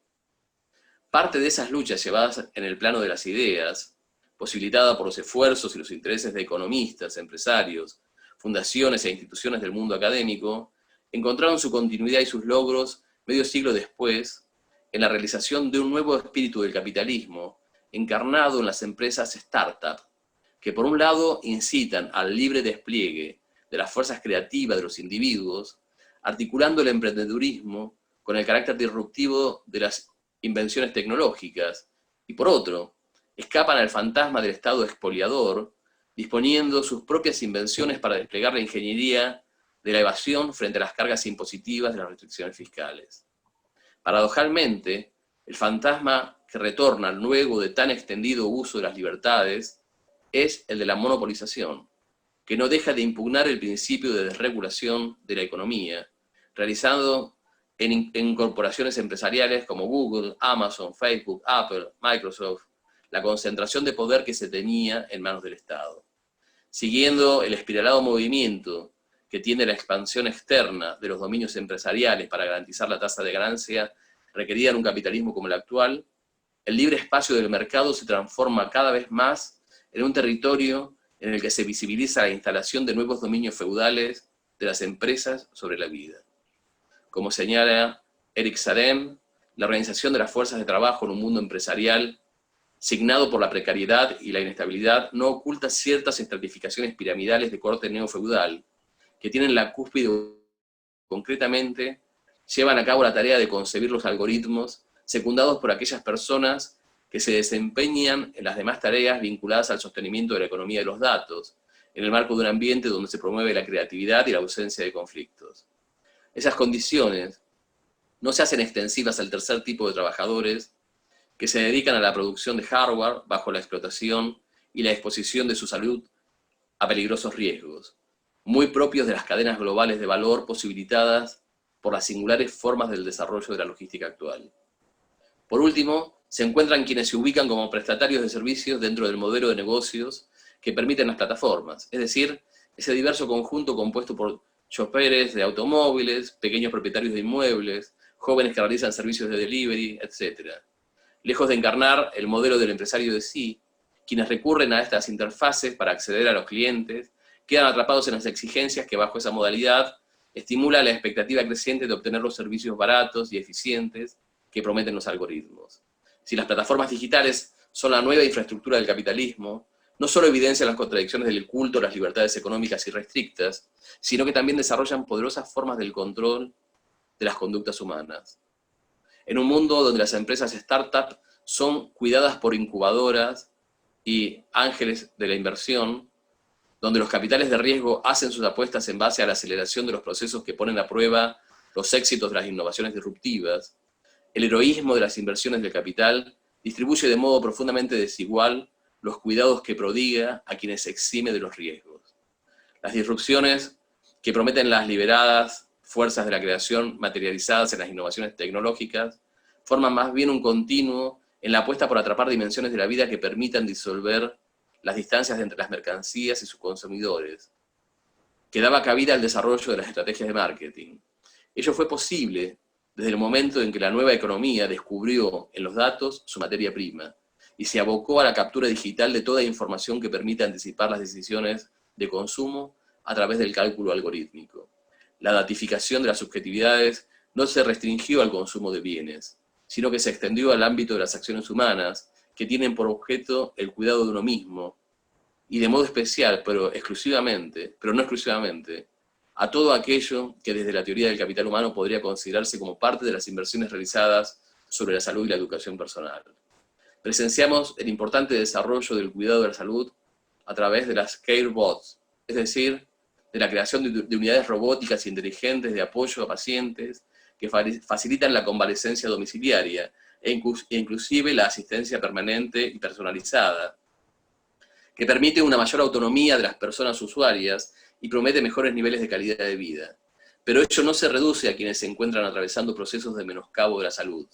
[SPEAKER 3] Parte de esas luchas llevadas en el plano de las ideas, posibilitada por los esfuerzos y los intereses de economistas, empresarios, fundaciones e instituciones del mundo académico, encontraron su continuidad y sus logros medio siglo después en la realización de un nuevo espíritu del capitalismo encarnado en las empresas startup, que por un lado incitan al libre despliegue de las fuerzas creativas de los individuos, articulando el emprendedurismo con el carácter disruptivo de las invenciones tecnológicas, y por otro, escapan al fantasma del Estado expoliador, disponiendo sus propias invenciones para desplegar la ingeniería de la evasión frente a las cargas impositivas de las restricciones fiscales. Paradojalmente, el fantasma que retorna luego de tan extendido uso de las libertades es el de la monopolización, que no deja de impugnar el principio de desregulación de la economía, realizado en corporaciones empresariales como Google, Amazon, Facebook, Apple, Microsoft, la concentración de poder que se tenía en manos del Estado. Siguiendo el espiralado movimiento que tiene la expansión externa de los dominios empresariales para garantizar la tasa de ganancia requerida en un capitalismo como el actual, el libre espacio del mercado se transforma cada vez más en un territorio en el que se visibiliza la instalación de nuevos dominios feudales de las empresas sobre la vida. Como señala Eric Salem, la organización de las fuerzas de trabajo en un mundo empresarial signado por la precariedad y la inestabilidad no oculta ciertas estratificaciones piramidales de corte neofeudal, que tienen la cúspide concretamente, llevan a cabo la tarea de concebir los algoritmos secundados por aquellas personas que se desempeñan en las demás tareas vinculadas al sostenimiento de la economía de los datos, en el marco de un ambiente donde se promueve la creatividad y la ausencia de conflictos. Esas condiciones no se hacen extensivas al tercer tipo de trabajadores que se dedican a la producción de hardware bajo la explotación y la exposición de su salud a peligrosos riesgos, muy propios de las cadenas globales de valor posibilitadas por las singulares formas del desarrollo de la logística actual. Por último, se encuentran quienes se ubican como prestatarios de servicios dentro del modelo de negocios que permiten las plataformas, es decir, ese diverso conjunto compuesto por choferes de automóviles, pequeños propietarios de inmuebles, jóvenes que realizan servicios de delivery, etc. Lejos de encarnar el modelo del empresario de sí, quienes recurren a estas interfaces para acceder a los clientes, quedan atrapados en las exigencias que bajo esa modalidad estimula la expectativa creciente de obtener los servicios baratos y eficientes que prometen los algoritmos. Si las plataformas digitales son la nueva infraestructura del capitalismo, no solo evidencian las contradicciones del culto a las libertades económicas irrestrictas, sino que también desarrollan poderosas formas del control de las conductas humanas. En un mundo donde las empresas startup son cuidadas por incubadoras y ángeles de la inversión, donde los capitales de riesgo hacen sus apuestas en base a la aceleración de los procesos que ponen a prueba los éxitos de las innovaciones disruptivas, el heroísmo de las inversiones del capital distribuye de modo profundamente desigual los cuidados que prodiga a quienes se exime de los riesgos. Las disrupciones que prometen las liberadas fuerzas de la creación materializadas en las innovaciones tecnológicas forman más bien un continuo en la apuesta por atrapar dimensiones de la vida que permitan disolver las distancias entre las mercancías y sus consumidores, que daba cabida al desarrollo de las estrategias de marketing. Ello fue posible desde el momento en que la nueva economía descubrió en los datos su materia prima y se abocó a la captura digital de toda información que permita anticipar las decisiones de consumo a través del cálculo algorítmico. La datificación de las subjetividades no se restringió al consumo de bienes, sino que se extendió al ámbito de las acciones humanas que tienen por objeto el cuidado de uno mismo, y de modo especial, pero no exclusivamente, a todo aquello que desde la teoría del capital humano podría considerarse como parte de las inversiones realizadas sobre la salud y la educación personal. Presenciamos el importante desarrollo del cuidado de la salud a través de las CareBots, es decir, de la creación de unidades robóticas inteligentes de apoyo a pacientes que facilitan la convalecencia domiciliaria e inclusive la asistencia permanente y personalizada, que permite una mayor autonomía de las personas usuarias y promete mejores niveles de calidad de vida. Pero ello no se reduce a quienes se encuentran atravesando procesos de menoscabo de la salud,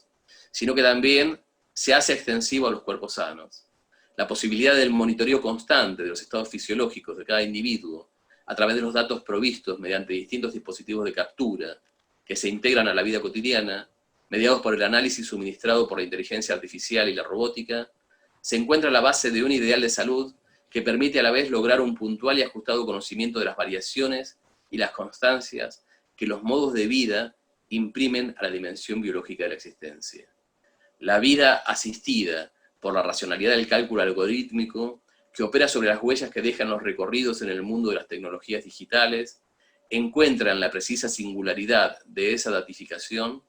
[SPEAKER 3] sino que también se hace extensivo a los cuerpos sanos. La posibilidad del monitoreo constante de los estados fisiológicos de cada individuo a través de los datos provistos mediante distintos dispositivos de captura que se integran a la vida cotidiana, mediados por el análisis suministrado por la inteligencia artificial y la robótica, se encuentra a la base de un ideal de salud que permite a la vez lograr un puntual y ajustado conocimiento de las variaciones y las constancias que los modos de vida imprimen a la dimensión biológica de la existencia. La vida asistida por la racionalidad del cálculo algorítmico, que opera sobre las huellas que dejan los recorridos en el mundo de las tecnologías digitales, encuentra en la precisa singularidad de esa datificación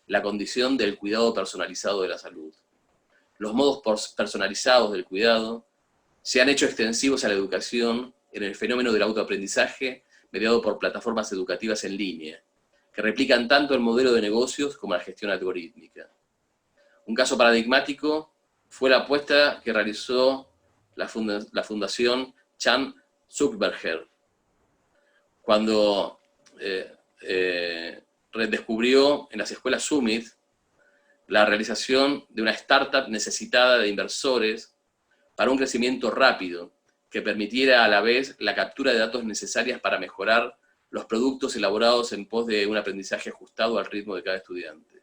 [SPEAKER 3] la condición del cuidado personalizado de la salud. Los modos personalizados del cuidado se han hecho extensivos a la educación en el fenómeno del autoaprendizaje mediado por plataformas educativas en línea, que replican tanto el modelo de negocios como la gestión algorítmica. Un caso paradigmático fue la apuesta que realizó la Fundación Chan Zuckerberg, cuando redescubrió en las escuelas Summit la realización de una startup necesitada de inversores para un crecimiento rápido que permitiera a la vez la captura de datos necesarias para mejorar los productos elaborados en pos de un aprendizaje ajustado al ritmo de cada estudiante.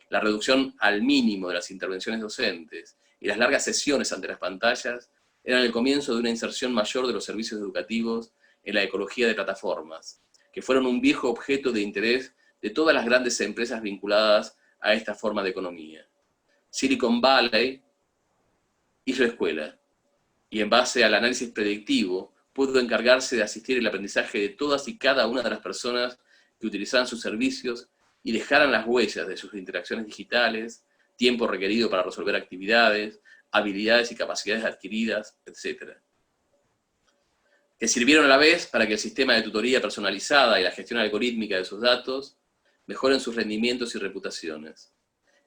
[SPEAKER 3] La reducción al mínimo de las intervenciones docentes y las largas sesiones ante las pantallas eran el comienzo de una inserción mayor de los servicios educativos en la ecología de plataformas, que fueron un viejo objeto de interés de todas las grandes empresas vinculadas a esta forma de economía. Silicon Valley hizo escuela, y en base al análisis predictivo, pudo encargarse de asistir el aprendizaje de todas y cada una de las personas que utilizaban sus servicios y dejaran las huellas de sus interacciones digitales, tiempo requerido para resolver actividades, habilidades y capacidades adquiridas, etc. Que sirvieron a la vez para que el sistema de tutoría personalizada y la gestión algorítmica de sus datos mejoren sus rendimientos y reputaciones.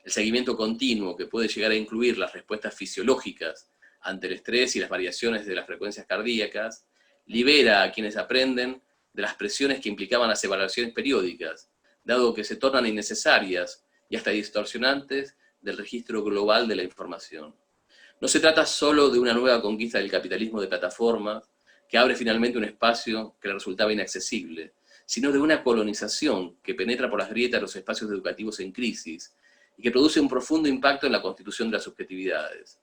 [SPEAKER 3] El seguimiento continuo, que puede llegar a incluir las respuestas fisiológicas ante el estrés y las variaciones de las frecuencias cardíacas, libera a quienes aprenden de las presiones que implicaban las evaluaciones periódicas, dado que se tornan innecesarias y hasta distorsionantes del registro global de la información. No se trata solo de una nueva conquista del capitalismo de plataformas, que abre finalmente un espacio que le resultaba inaccesible, sino de una colonización que penetra por las grietas de los espacios educativos en crisis y que produce un profundo impacto en la constitución de las subjetividades.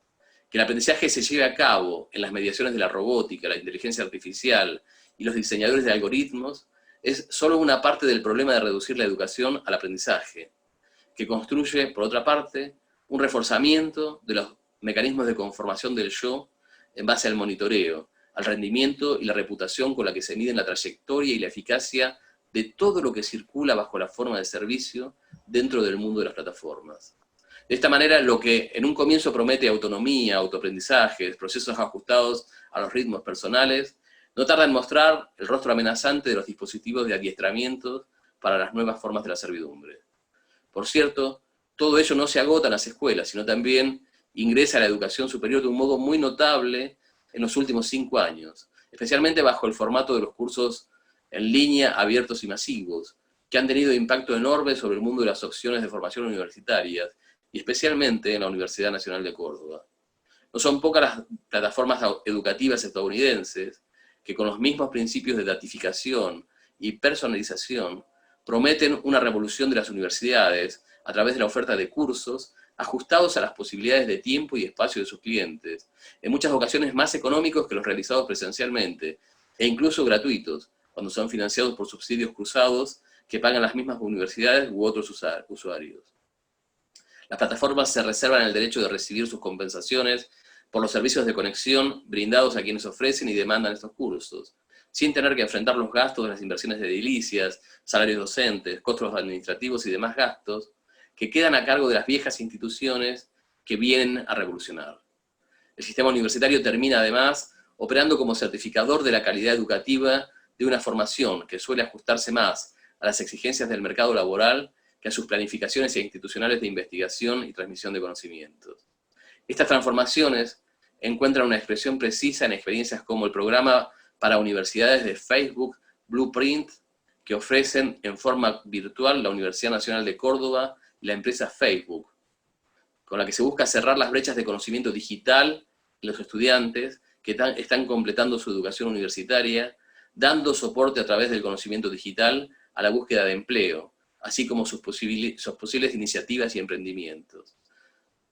[SPEAKER 3] Que el aprendizaje se lleve a cabo en las mediaciones de la robótica, la inteligencia artificial y los diseñadores de algoritmos es solo una parte del problema de reducir la educación al aprendizaje, que construye, por otra parte, un reforzamiento de los mecanismos de conformación del yo en base al monitoreo, al rendimiento y la reputación con la que se miden la trayectoria y la eficacia de todo lo que circula bajo la forma de servicio dentro del mundo de las plataformas. De esta manera, lo que en un comienzo promete autonomía, autoaprendizajes, procesos ajustados a los ritmos personales, no tarda en mostrar el rostro amenazante de los dispositivos de adiestramiento para las nuevas formas de la servidumbre. Por cierto, todo ello no se agota en las escuelas, sino también ingresa a la educación superior de un modo muy notable en los últimos 5 años, especialmente bajo el formato de los cursos en línea abiertos y masivos, que han tenido impacto enorme sobre el mundo de las opciones de formación universitarias, y especialmente en la Universidad Nacional de Córdoba. No son pocas las plataformas educativas estadounidenses que con los mismos principios de datificación y personalización prometen una revolución de las universidades a través de la oferta de cursos ajustados a las posibilidades de tiempo y espacio de sus clientes, en muchas ocasiones más económicos que los realizados presencialmente, e incluso gratuitos, cuando son financiados por subsidios cruzados que pagan las mismas universidades u otros usuarios. Las plataformas se reservan el derecho de recibir sus compensaciones por los servicios de conexión brindados a quienes ofrecen y demandan estos cursos, sin tener que enfrentar los gastos de las inversiones de edilicias, salarios docentes, costos administrativos y demás gastos, que quedan a cargo de las viejas instituciones que vienen a revolucionar. El sistema universitario termina además operando como certificador de la calidad educativa de una formación que suele ajustarse más a las exigencias del mercado laboral que a sus planificaciones institucionales de investigación y transmisión de conocimientos. Estas transformaciones encuentran una expresión precisa en experiencias como el programa para universidades de Facebook Blueprint, que ofrecen en forma virtual la Universidad Nacional de Córdoba y la empresa Facebook, con la que se busca cerrar las brechas de conocimiento digital en los estudiantes que están completando su educación universitaria, dando soporte a través del conocimiento digital a la búsqueda de empleo, así como sus posibles iniciativas y emprendimientos.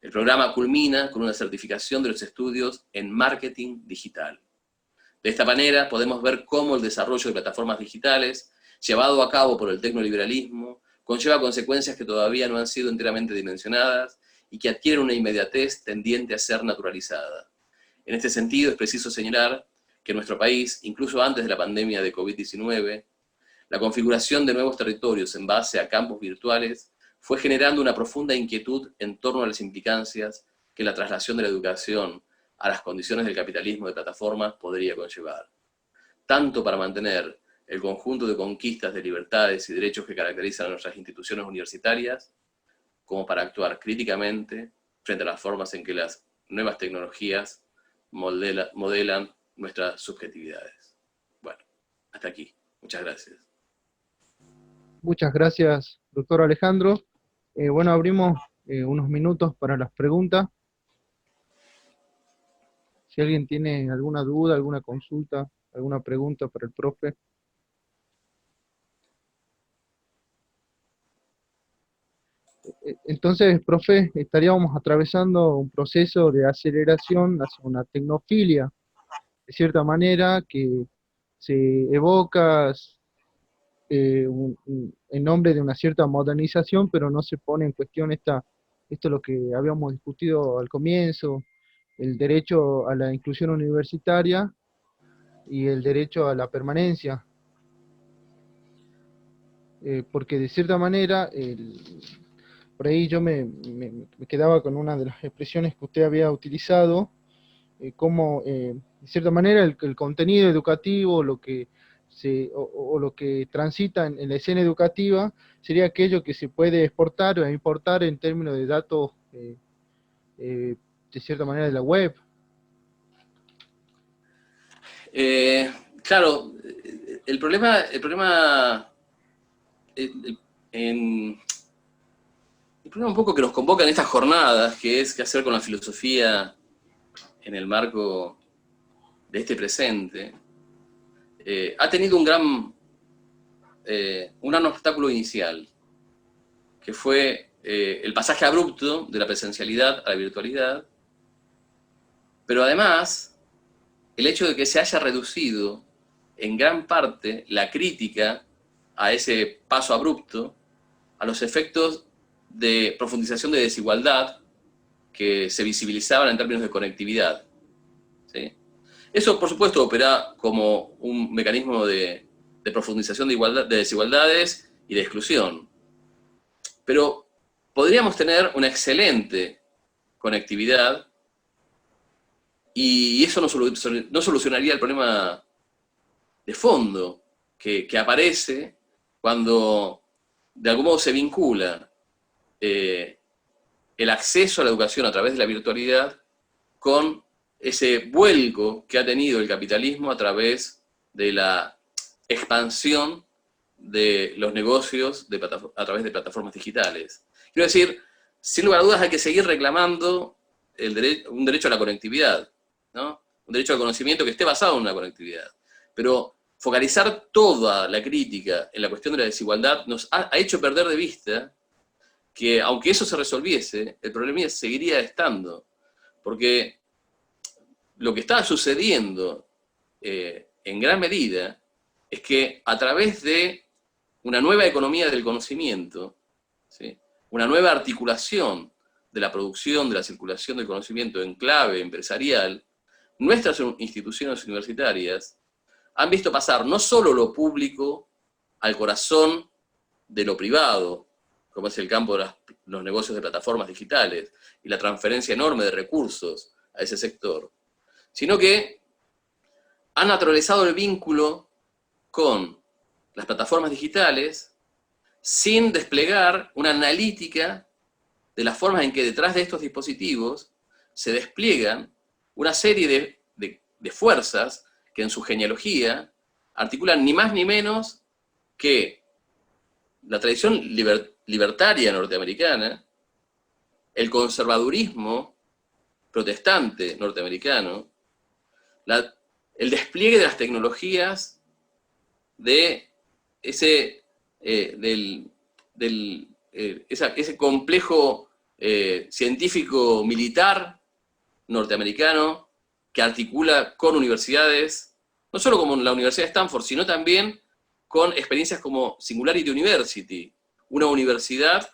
[SPEAKER 3] El programa culmina con una certificación de los estudios en marketing digital. De esta manera podemos ver cómo el desarrollo de plataformas digitales, llevado a cabo por el tecnoliberalismo, conlleva consecuencias que todavía no han sido enteramente dimensionadas y que adquieren una inmediatez tendiente a ser naturalizada. En este sentido, es preciso señalar que en nuestro país, incluso antes de la pandemia de COVID-19, la configuración de nuevos territorios en base a campus virtuales fue generando una profunda inquietud en torno a las implicancias que la traslación de la educación a las condiciones del capitalismo de plataformas podría conllevar, tanto para mantener el conjunto de conquistas de libertades y derechos que caracterizan a nuestras instituciones universitarias, como para actuar críticamente frente a las formas en que las nuevas tecnologías modelan nuestras subjetividades. Bueno, hasta aquí. Muchas gracias.
[SPEAKER 2] Muchas gracias, doctor Alejandro. Bueno, abrimos unos minutos para las preguntas. Si alguien tiene alguna duda, alguna consulta, alguna pregunta para el profe. Entonces, profe, estaríamos atravesando un proceso de aceleración hacia una tecnofilia, de cierta manera, que se evoca en nombre de una cierta modernización, pero no se pone en cuestión esto es lo que habíamos discutido al comienzo, el derecho a la inclusión universitaria y el derecho a la permanencia. Porque de cierta manera, por ahí yo me quedaba con una de las expresiones que usted había utilizado, como de cierta manera el contenido educativo, lo que lo que transita en la escena educativa, sería aquello que se puede exportar o importar en términos de datos, de cierta manera, de la web.
[SPEAKER 3] Claro, el problema un poco que nos convoca en estas jornadas, que es qué hacer con la filosofía en el marco de este presente, ha tenido un gran obstáculo inicial, que fue el pasaje abrupto de la presencialidad a la virtualidad, pero además el hecho de que se haya reducido en gran parte la crítica a ese paso abrupto, a los efectos de profundización de desigualdad que se visibilizaban en términos de conectividad. ¿Sí? Eso, por supuesto, opera como un mecanismo de profundización de desigualdades y de exclusión. Pero podríamos tener una excelente conectividad y eso no solucionaría el problema de fondo que aparece cuando de algún modo se vincula el acceso a la educación a través de la virtualidad con ese vuelco que ha tenido el capitalismo a través de la expansión de los negocios a través de plataformas digitales. Quiero decir, sin lugar a dudas hay que seguir reclamando un derecho a la conectividad, ¿no? Un derecho al conocimiento que esté basado en una conectividad. Pero focalizar toda la crítica en la cuestión de la desigualdad nos ha hecho perder de vista que, aunque eso se resolviese, el problema seguiría estando. Porque lo que está sucediendo en gran medida es que a través de una nueva economía del conocimiento, ¿sí?, una nueva articulación de la producción, de la circulación del conocimiento en clave empresarial, nuestras instituciones universitarias han visto pasar no solo lo público al corazón de lo privado, como es el campo de los negocios de plataformas digitales y la transferencia enorme de recursos a ese sector, sino que han naturalizado el vínculo con las plataformas digitales sin desplegar una analítica de las formas en que detrás de estos dispositivos se despliegan una serie de fuerzas que en su genealogía articulan ni más ni menos que la tradición libertaria norteamericana, el conservadurismo protestante norteamericano, el despliegue de las tecnologías de ese complejo científico militar norteamericano que articula con universidades, no solo como la Universidad de Stanford, sino también con experiencias como Singularity University, una universidad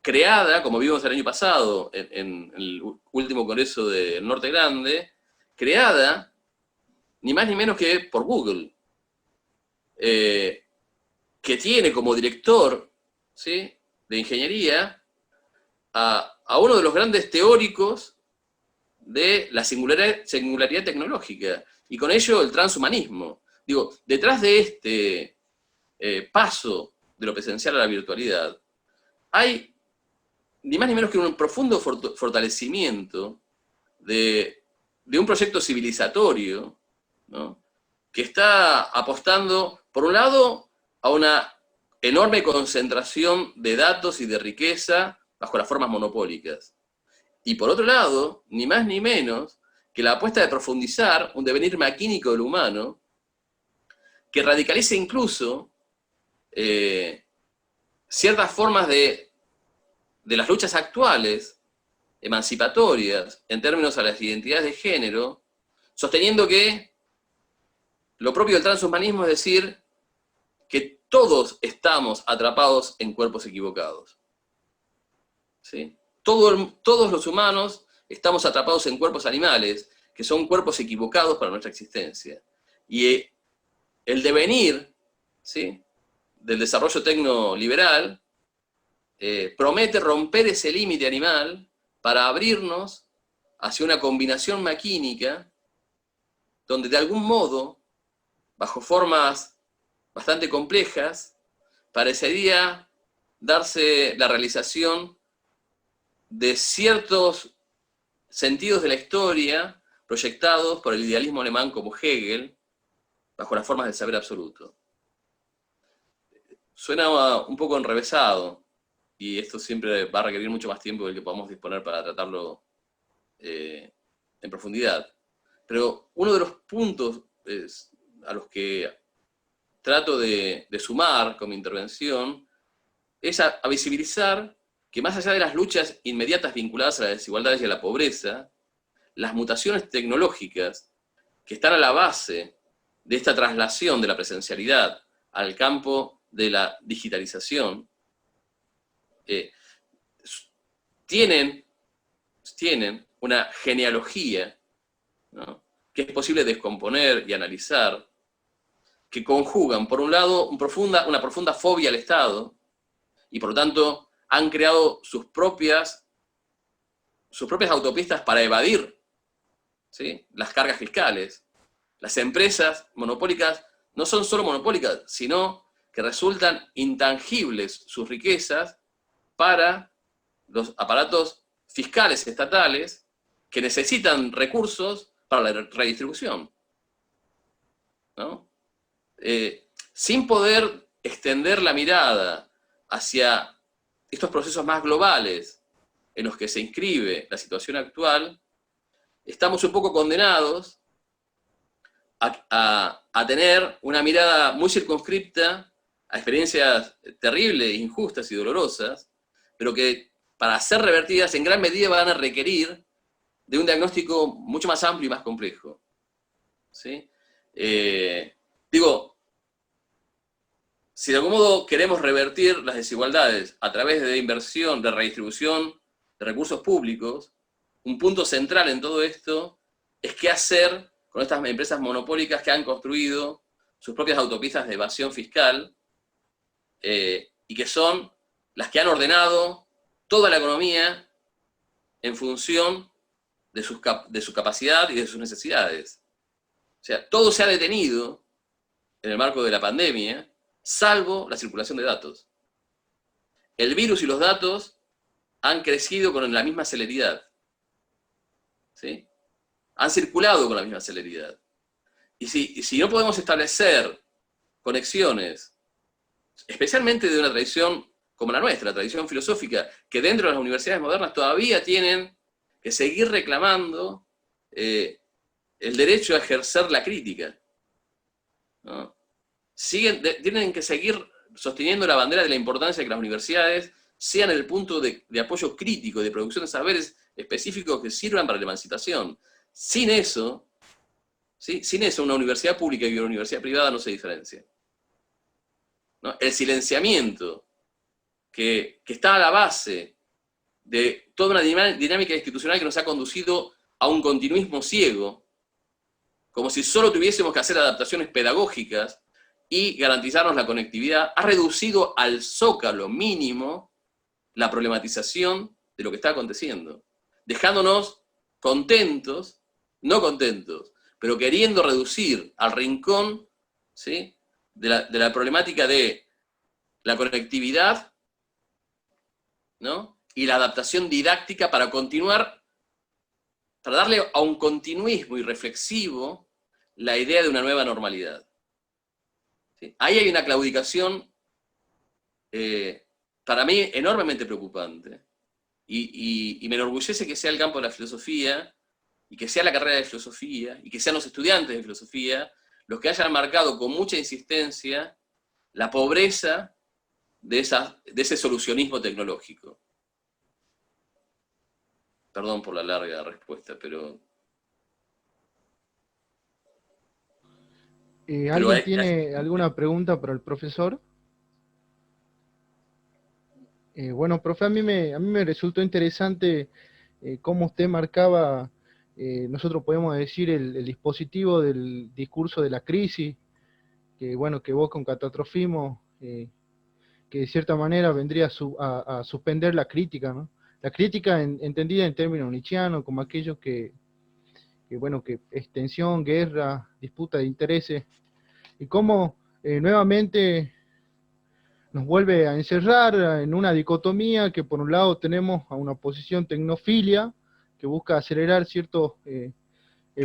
[SPEAKER 3] creada, como vimos el año pasado en el último congreso del Norte Grande, creada ni más ni menos que por Google, que tiene como director, ¿sí?, de ingeniería a uno de los grandes teóricos de la singularidad tecnológica, y con ello el transhumanismo. Digo, detrás de este paso de lo presencial a la virtualidad, hay ni más ni menos que un profundo fortalecimiento de un proyecto civilizatorio, ¿no?, que está apostando, por un lado, a una enorme concentración de datos y de riqueza bajo las formas monopólicas. Y por otro lado, ni más ni menos que la apuesta de profundizar un devenir maquínico del humano que radicalice incluso ciertas formas de las luchas actuales, emancipatorias, en términos a las identidades de género, sosteniendo que lo propio del transhumanismo es decir que todos estamos atrapados en cuerpos equivocados. ¿Sí? Todos los humanos estamos atrapados en cuerpos animales, que son cuerpos equivocados para nuestra existencia. Y el devenir, ¿sí?, del desarrollo tecnoliberal promete romper ese límite animal para abrirnos hacia una combinación maquínica donde de algún modo, bajo formas bastante complejas, parecería darse la realización de ciertos sentidos de la historia proyectados por el idealismo alemán como Hegel, bajo las formas del saber absoluto. Suena un poco enrevesado, y esto siempre va a requerir mucho más tiempo del que podamos disponer para tratarlo en profundidad. Pero uno de los puntos a los que trato de sumar con mi intervención es a visibilizar que más allá de las luchas inmediatas vinculadas a las desigualdades y a la pobreza, las mutaciones tecnológicas que están a la base de esta traslación de la presencialidad al campo de la digitalización, tienen una genealogía, ¿no?, que es posible descomponer y analizar, que conjugan, por un lado, una profunda fobia al Estado, y por lo tanto han creado sus propias autopistas para evadir, ¿sí?, las cargas fiscales. Las empresas monopólicas no son solo monopólicas, sino que resultan intangibles sus riquezas para los aparatos fiscales estatales que necesitan recursos para la redistribución, ¿no? Sin poder extender la mirada hacia estos procesos más globales en los que se inscribe la situación actual, estamos un poco condenados a tener una mirada muy circunscripta a experiencias terribles, injustas y dolorosas, pero que para ser revertidas en gran medida van a requerir de un diagnóstico mucho más amplio y más complejo. ¿Sí? Digo, si de algún modo queremos revertir las desigualdades a través de inversión, de redistribución de recursos públicos, un punto central en todo esto es qué hacer con estas empresas monopólicas que han construido sus propias autopistas de evasión fiscal y que son las que han ordenado toda la economía en función de su capacidad y de sus necesidades. O sea, todo se ha detenido en el marco de la pandemia, salvo la circulación de datos. El virus y los datos han crecido con la misma celeridad, ¿sí? Han circulado con la misma celeridad. Y si no podemos establecer conexiones, especialmente de una tradición como la nuestra, la tradición filosófica, que dentro de las universidades modernas todavía tienen que seguir reclamando el derecho a ejercer la crítica, ¿no? Tienen que seguir sosteniendo la bandera de la importancia de que las universidades sean el punto de apoyo crítico, de producción de saberes específicos que sirvan para la emancipación. Sin eso, ¿sí?, sin eso, una universidad pública y una universidad privada no se diferencian, ¿no? El silenciamiento que está a la base de toda una dinámica institucional que nos ha conducido a un continuismo ciego como si solo tuviésemos que hacer adaptaciones pedagógicas y garantizarnos la conectividad, ha reducido al zócalo mínimo la problematización de lo que está aconteciendo, dejándonos contentos, no contentos, pero queriendo reducir al rincón, ¿sí?, de la problemática de la conectividad, ¿no?, y la adaptación didáctica para continuar, para darle a un continuismo irreflexivo la idea de una nueva normalidad. ¿Sí? Ahí hay una claudicación, para mí, enormemente preocupante. Y me enorgullece que sea el campo de la filosofía, y que sea la carrera de filosofía, y que sean los estudiantes de filosofía, los que hayan marcado con mucha insistencia la pobreza de ese solucionismo tecnológico. Perdón por la larga respuesta, pero...
[SPEAKER 2] ¿Alguien tiene alguna pregunta para el profesor? Bueno, profe, a mí me resultó interesante cómo usted marcaba, nosotros podemos decir, el dispositivo del discurso de la crisis, que bueno, que evoca un catastrofismo, que de cierta manera vendría a suspender la crítica, ¿no? La crítica entendida en términos nietzscheanos, como aquellos que bueno, que es tensión, guerra, disputa de intereses, y cómo nuevamente nos vuelve a encerrar en una dicotomía que por un lado tenemos a una posición tecnofilia que busca acelerar ciertos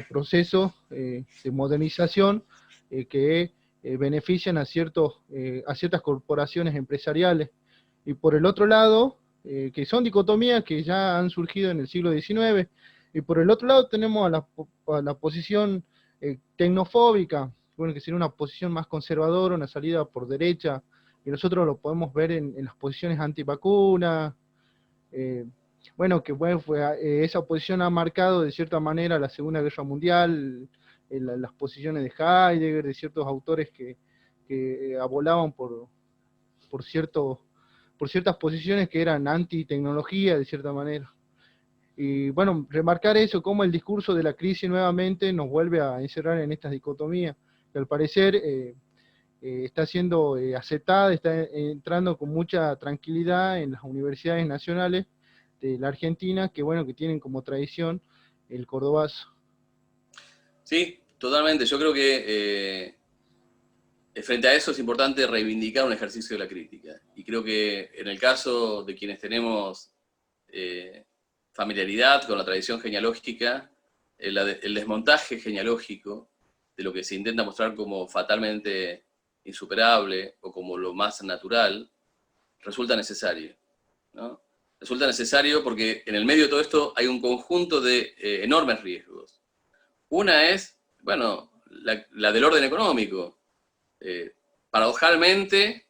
[SPEAKER 2] procesos de modernización que benefician a ciertas corporaciones empresariales, y por el otro lado, que son dicotomías que ya han surgido en el siglo XIX, y por el otro lado tenemos a la posición tecnofóbica, bueno, que sería una posición más conservadora, una salida por derecha, y nosotros lo podemos ver en las posiciones antivacunas. Bueno, que bueno, esa posición ha marcado de cierta manera la Segunda Guerra Mundial, las posiciones de Heidegger, de ciertos autores que abolaban por ciertas posiciones que eran anti-tecnología de cierta manera. Y bueno, remarcar eso, cómo el discurso de la crisis nuevamente nos vuelve a encerrar en estas dicotomías, que al parecer está siendo aceptada, está entrando con mucha tranquilidad en las universidades nacionales de la Argentina, que bueno, que tienen como tradición el cordobazo.
[SPEAKER 3] Sí, totalmente. Yo creo que frente a eso es importante reivindicar un ejercicio de la crítica. Y creo que en el caso de quienes tenemos familiaridad con la tradición genealógica, el desmontaje genealógico de lo que se intenta mostrar como fatalmente insuperable o como lo más natural, resulta necesario, ¿no? Resulta necesario porque en el medio de todo esto hay un conjunto de enormes riesgos. Una es, bueno, la del orden económico. Paradojalmente,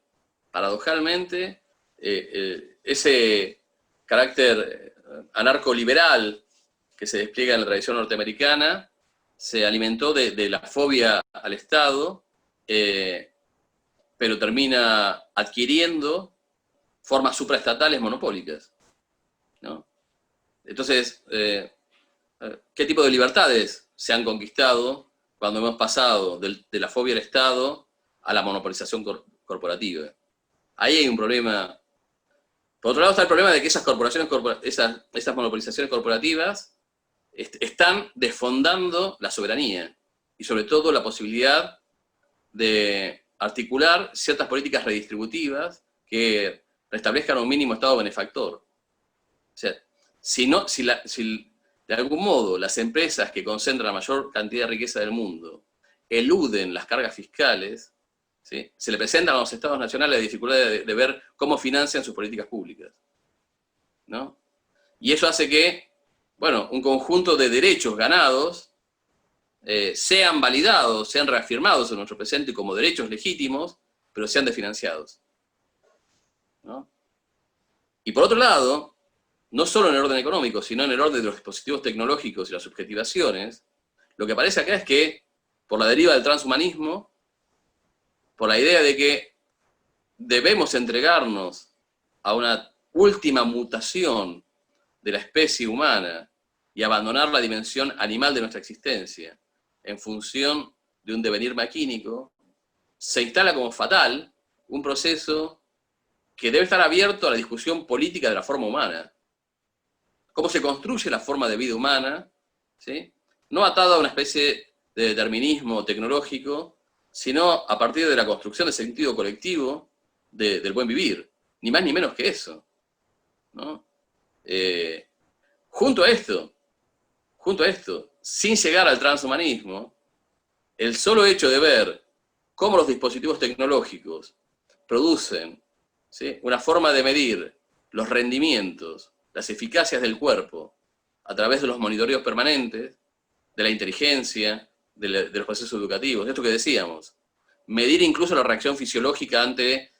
[SPEAKER 3] ese carácter anarcoliberal que se despliega en la tradición norteamericana se alimentó de la fobia al Estado, pero termina adquiriendo formas supraestatales monopólicas, ¿no? Entonces, ¿qué tipo de libertades se han conquistado cuando hemos pasado de la fobia al Estado a la monopolización corporativa? Ahí hay un problema. Por otro lado está el problema de que esas monopolizaciones corporativas están desfondando la soberanía y sobre todo la posibilidad de articular ciertas políticas redistributivas que restablezcan un mínimo estado benefactor. O sea, si de algún modo las empresas que concentran la mayor cantidad de riqueza del mundo eluden las cargas fiscales, ¿sí?, se le presentan a los estados nacionales la dificultad de ver cómo financian sus políticas públicas, ¿no? Y eso hace que, bueno, un conjunto de derechos ganados sean validados, sean reafirmados en nuestro presente como derechos legítimos, pero sean desfinanciados, ¿no? Y por otro lado, no solo en el orden económico, sino en el orden de los dispositivos tecnológicos y las subjetivaciones, lo que aparece acá es que, por la deriva del transhumanismo, por la idea de que debemos entregarnos a una última mutación de la especie humana y abandonar la dimensión animal de nuestra existencia, en función de un devenir maquínico, se instala como fatal un proceso que debe estar abierto a la discusión política de la forma humana. Cómo se construye la forma de vida humana, ¿sí? No atada a una especie de determinismo tecnológico, sino a partir de la construcción de sentido colectivo del buen vivir, ni más ni menos que eso, ¿no? Junto a esto, sin llegar al transhumanismo, el solo hecho de ver cómo los dispositivos tecnológicos producen, ¿sí?, una forma de medir los rendimientos, las eficacias del cuerpo, a través de los monitoreos permanentes, de la inteligencia, de los procesos educativos, esto que decíamos, medir incluso la reacción fisiológica ante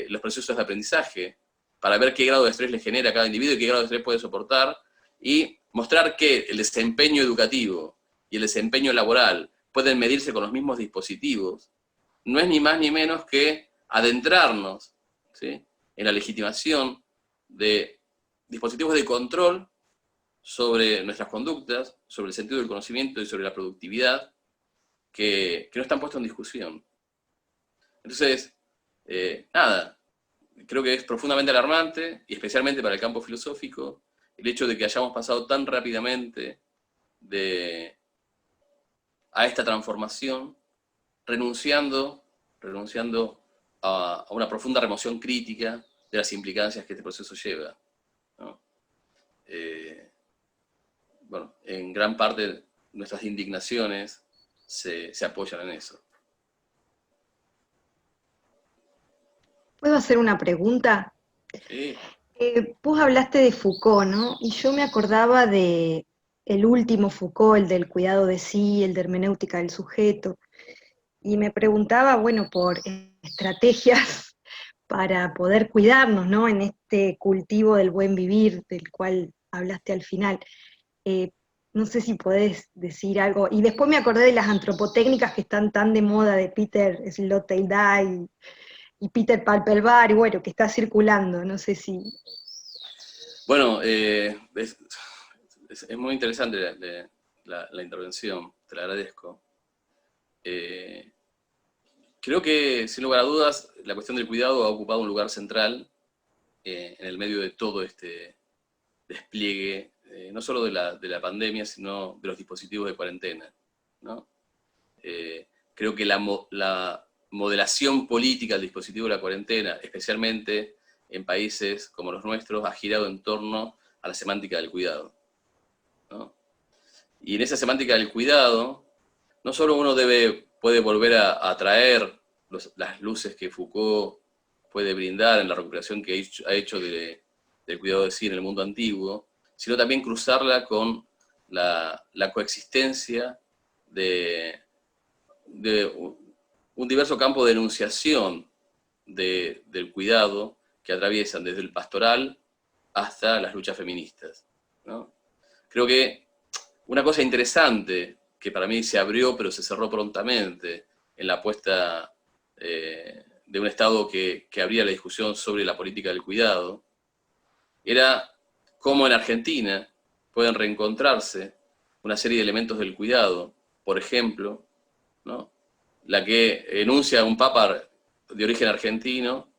[SPEAKER 3] los procesos de aprendizaje, para ver qué grado de estrés le genera a cada individuo y qué grado de estrés puede soportar, y mostrar que el desempeño educativo y el desempeño laboral pueden medirse con los mismos dispositivos, no es ni más ni menos que adentrarnos, ¿sí?, en la legitimación de dispositivos de control sobre nuestras conductas, sobre el sentido del conocimiento y sobre la productividad, que no están puestos en discusión. Entonces, nada, creo que es profundamente alarmante, y especialmente para el campo filosófico, el hecho de que hayamos pasado tan rápidamente a esta transformación, renunciando a una profunda remoción crítica de las implicancias que este proceso lleva, ¿no? Bueno, en gran parte nuestras indignaciones se apoyan en eso.
[SPEAKER 4] ¿Puedo hacer una pregunta?
[SPEAKER 3] Sí.
[SPEAKER 4] Vos hablaste de Foucault, ¿no? Y yo me acordaba de el último Foucault, el del cuidado de sí, el de hermenéutica del sujeto, y me preguntaba, bueno, por estrategias para poder cuidarnos, ¿no? En este cultivo del buen vivir, del cual hablaste al final. No sé si podés decir algo. Y después me acordé de las antropotécnicas que están tan de moda, de Peter Sloterdijk y Peter Palpelbar, y bueno, que está circulando, no sé si...
[SPEAKER 3] Bueno, es muy interesante la intervención, te la agradezco. Creo que, sin lugar a dudas, la cuestión del cuidado ha ocupado un lugar central en el medio de todo este despliegue, no solo de la pandemia, sino de los dispositivos de cuarentena, ¿no? Creo que la modelación política del dispositivo de la cuarentena, especialmente en países como los nuestros, ha girado en torno a la semántica del cuidado, ¿no? Y en esa semántica del cuidado, no solo uno puede volver a traer las luces que Foucault puede brindar en la recuperación que ha hecho del cuidado de sí en el mundo antiguo, sino también cruzarla con la coexistencia de un diverso campo de enunciación del cuidado que atraviesan desde el pastoral hasta las luchas feministas, ¿no? Creo que una cosa interesante que para mí se abrió pero se cerró prontamente en la apuesta de un Estado que abría la discusión sobre la política del cuidado, era cómo en Argentina pueden reencontrarse una serie de elementos del cuidado, por ejemplo, ¿no?, la que enuncia un papa de origen argentino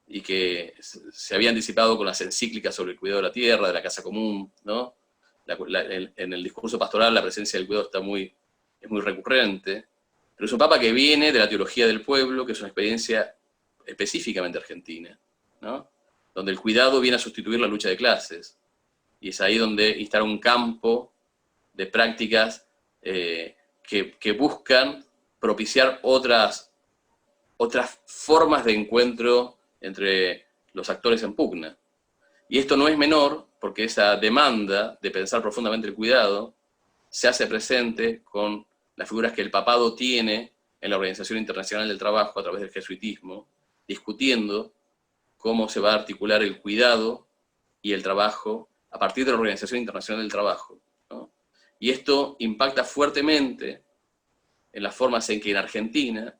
[SPEAKER 3] y que se había anticipado con las encíclicas sobre el cuidado de la tierra, de la casa común, ¿no? En el discurso pastoral la presencia del cuidado es muy recurrente, pero es un papa que viene de la teología del pueblo, que es una experiencia específicamente argentina, ¿no?, donde el cuidado viene a sustituir la lucha de clases, y es ahí donde instala un campo de prácticas que buscan propiciar otras formas de encuentro entre los actores en pugna. Y esto no es menor, porque esa demanda de pensar profundamente el cuidado se hace presente con las figuras que el papado tiene en la Organización Internacional del Trabajo a través del jesuitismo, discutiendo cómo se va a articular el cuidado y el trabajo a partir de la Organización Internacional del Trabajo, ¿no? Y esto impacta fuertemente en las formas en que en Argentina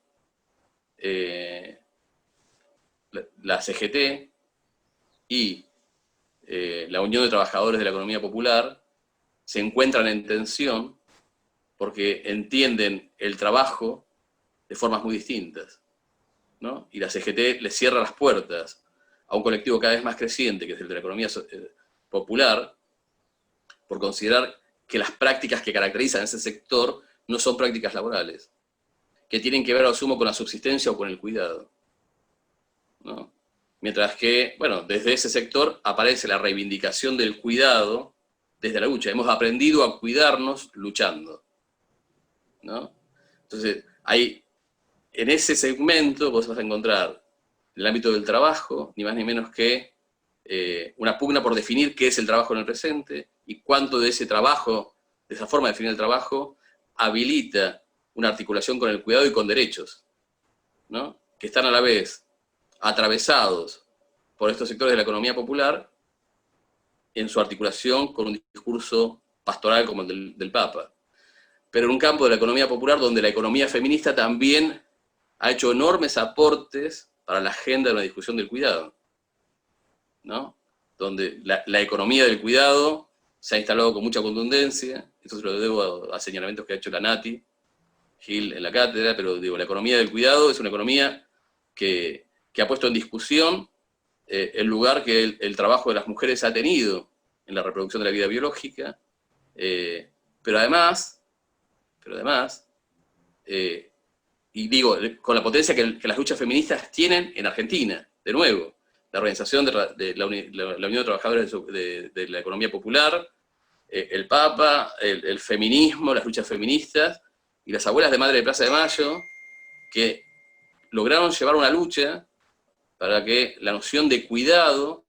[SPEAKER 3] la CGT y la Unión de Trabajadores de la Economía Popular se encuentran en tensión porque entienden el trabajo de formas muy distintas, ¿no? Y la CGT le cierra las puertas a un colectivo cada vez más creciente, que es el de la economía popular, por considerar que las prácticas que caracterizan ese sector no son prácticas laborales, que tienen que ver, a sumo, con la subsistencia o con el cuidado, ¿no? Mientras que, bueno, desde ese sector aparece la reivindicación del cuidado desde la lucha. Hemos aprendido a cuidarnos luchando, ¿no? Entonces, en ese segmento vos vas a encontrar, en el ámbito del trabajo, ni más ni menos que una pugna por definir qué es el trabajo en el presente y cuánto de ese trabajo, de esa forma de definir el trabajo, habilita una articulación con el cuidado y con derechos, ¿no? Que están a la vez atravesados por estos sectores de la economía popular en su articulación con un discurso pastoral como el del Papa. Pero en un campo de la economía popular donde la economía feminista también ha hecho enormes aportes para la agenda de una discusión del cuidado, ¿no? Donde la economía del cuidado se ha instalado con mucha contundencia, esto se lo debo a señalamientos que ha hecho la Nati Gil en la cátedra, pero digo, la economía del cuidado es una economía que ha puesto en discusión el lugar que el trabajo de las mujeres ha tenido en la reproducción de la vida biológica, pero además, y digo, con la potencia que las luchas feministas tienen en Argentina, de nuevo, la organización de la Unión de Trabajadores de la Economía Popular, el Papa, el feminismo, las luchas feministas, y las abuelas de Madre de Plaza de Mayo, que lograron llevar una lucha para que la noción de cuidado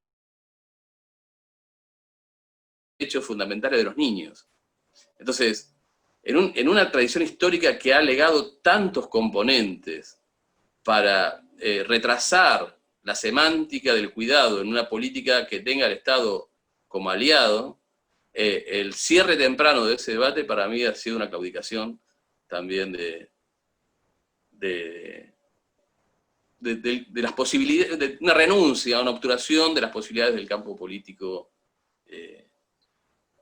[SPEAKER 3] derechos fundamentales de los niños. Entonces, en una tradición histórica que ha legado tantos componentes para retrasar la semántica del cuidado en una política que tenga al Estado como aliado, el cierre temprano de ese debate para mí ha sido una claudicación también de las posibilidades, de una renuncia, una obturación de las posibilidades del campo político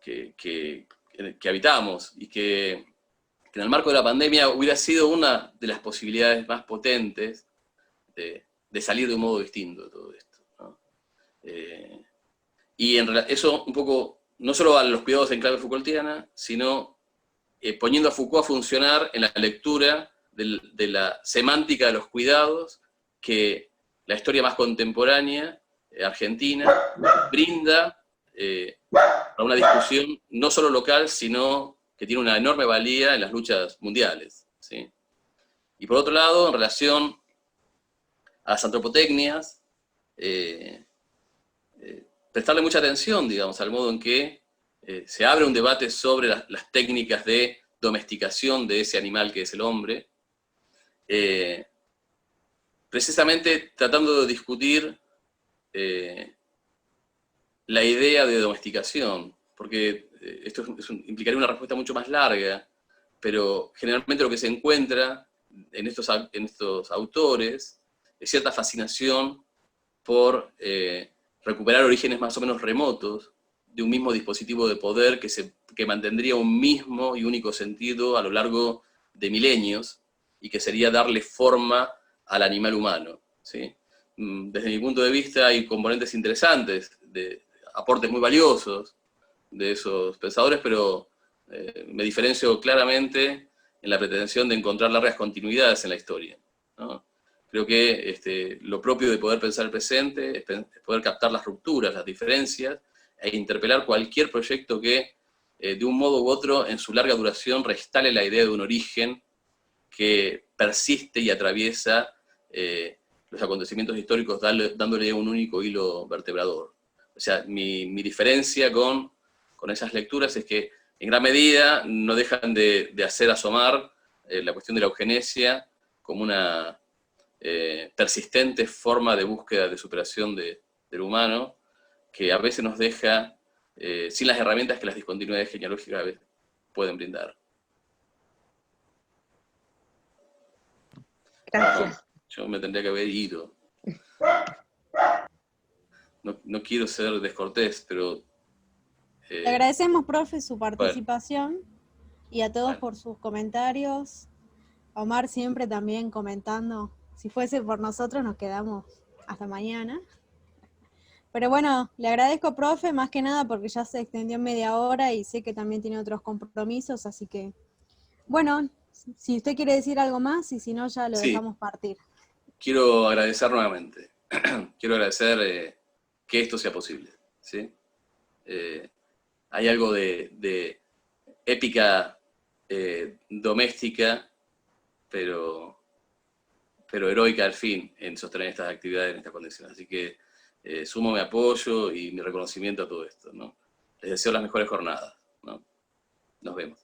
[SPEAKER 3] que habitamos, y que en el marco de la pandemia hubiera sido una de las posibilidades más potentes de salir de un modo distinto de todo esto, ¿no? Y eso un poco, no solo a los cuidados en clave Foucaultiana, sino poniendo a Foucault a funcionar en la lectura de la semántica de los cuidados que la historia más contemporánea argentina brinda para una discusión no solo local, sino que tiene una enorme valía en las luchas mundiales, ¿sí? Y por otro lado, en relación a las antropotecnias, prestarle mucha atención, digamos, al modo en que se abre un debate sobre las técnicas de domesticación de ese animal que es el hombre, precisamente tratando de discutir la idea de domesticación, porque esto implicaría una respuesta mucho más larga, pero generalmente lo que se encuentra en estos autores es cierta fascinación por recuperar orígenes más o menos remotos de un mismo dispositivo de poder que mantendría un mismo y único sentido a lo largo de milenios, y que sería darle forma al animal humano, ¿sí? Desde mi punto de vista hay componentes interesantes, aportes muy valiosos de esos pensadores, pero me diferencio claramente en la pretensión de encontrar largas continuidades en la historia, ¿no? Creo que lo propio de poder pensar el presente es poder captar las rupturas, las diferencias, e interpelar cualquier proyecto que, de un modo u otro, en su larga duración, restale la idea de un origen que persiste y atraviesa los acontecimientos históricos, dándole un único hilo vertebrador. O sea, mi diferencia con esas lecturas es que, en gran medida, no dejan de hacer asomar la cuestión de la eugenesia como una persistente forma de búsqueda de superación del humano, que a veces nos deja sin las herramientas que las discontinuidades genealógicas a veces pueden brindar.
[SPEAKER 4] Gracias.
[SPEAKER 3] Yo me tendría que haber ido. No quiero ser descortés, pero...
[SPEAKER 1] Le agradecemos, profe, su participación. y a todos
[SPEAKER 3] Bueno.
[SPEAKER 1] por sus comentarios. A Omar siempre también comentando. Si fuese por nosotros nos quedamos hasta mañana. Pero bueno, le agradezco, profe, más que nada porque ya se extendió media hora y sé que también tiene otros compromisos, así que, bueno, si usted quiere decir algo más y si no, ya lo
[SPEAKER 3] Sí,
[SPEAKER 1] dejamos partir.
[SPEAKER 3] quiero agradecer nuevamente. Quiero agradecer que esto sea posible, ¿sí? Hay algo de épica doméstica, pero heroica al fin en sostener estas actividades en estas condiciones. Así que sumo mi apoyo y mi reconocimiento a todo esto, ¿no? Les deseo las mejores jornadas, ¿no? Nos vemos.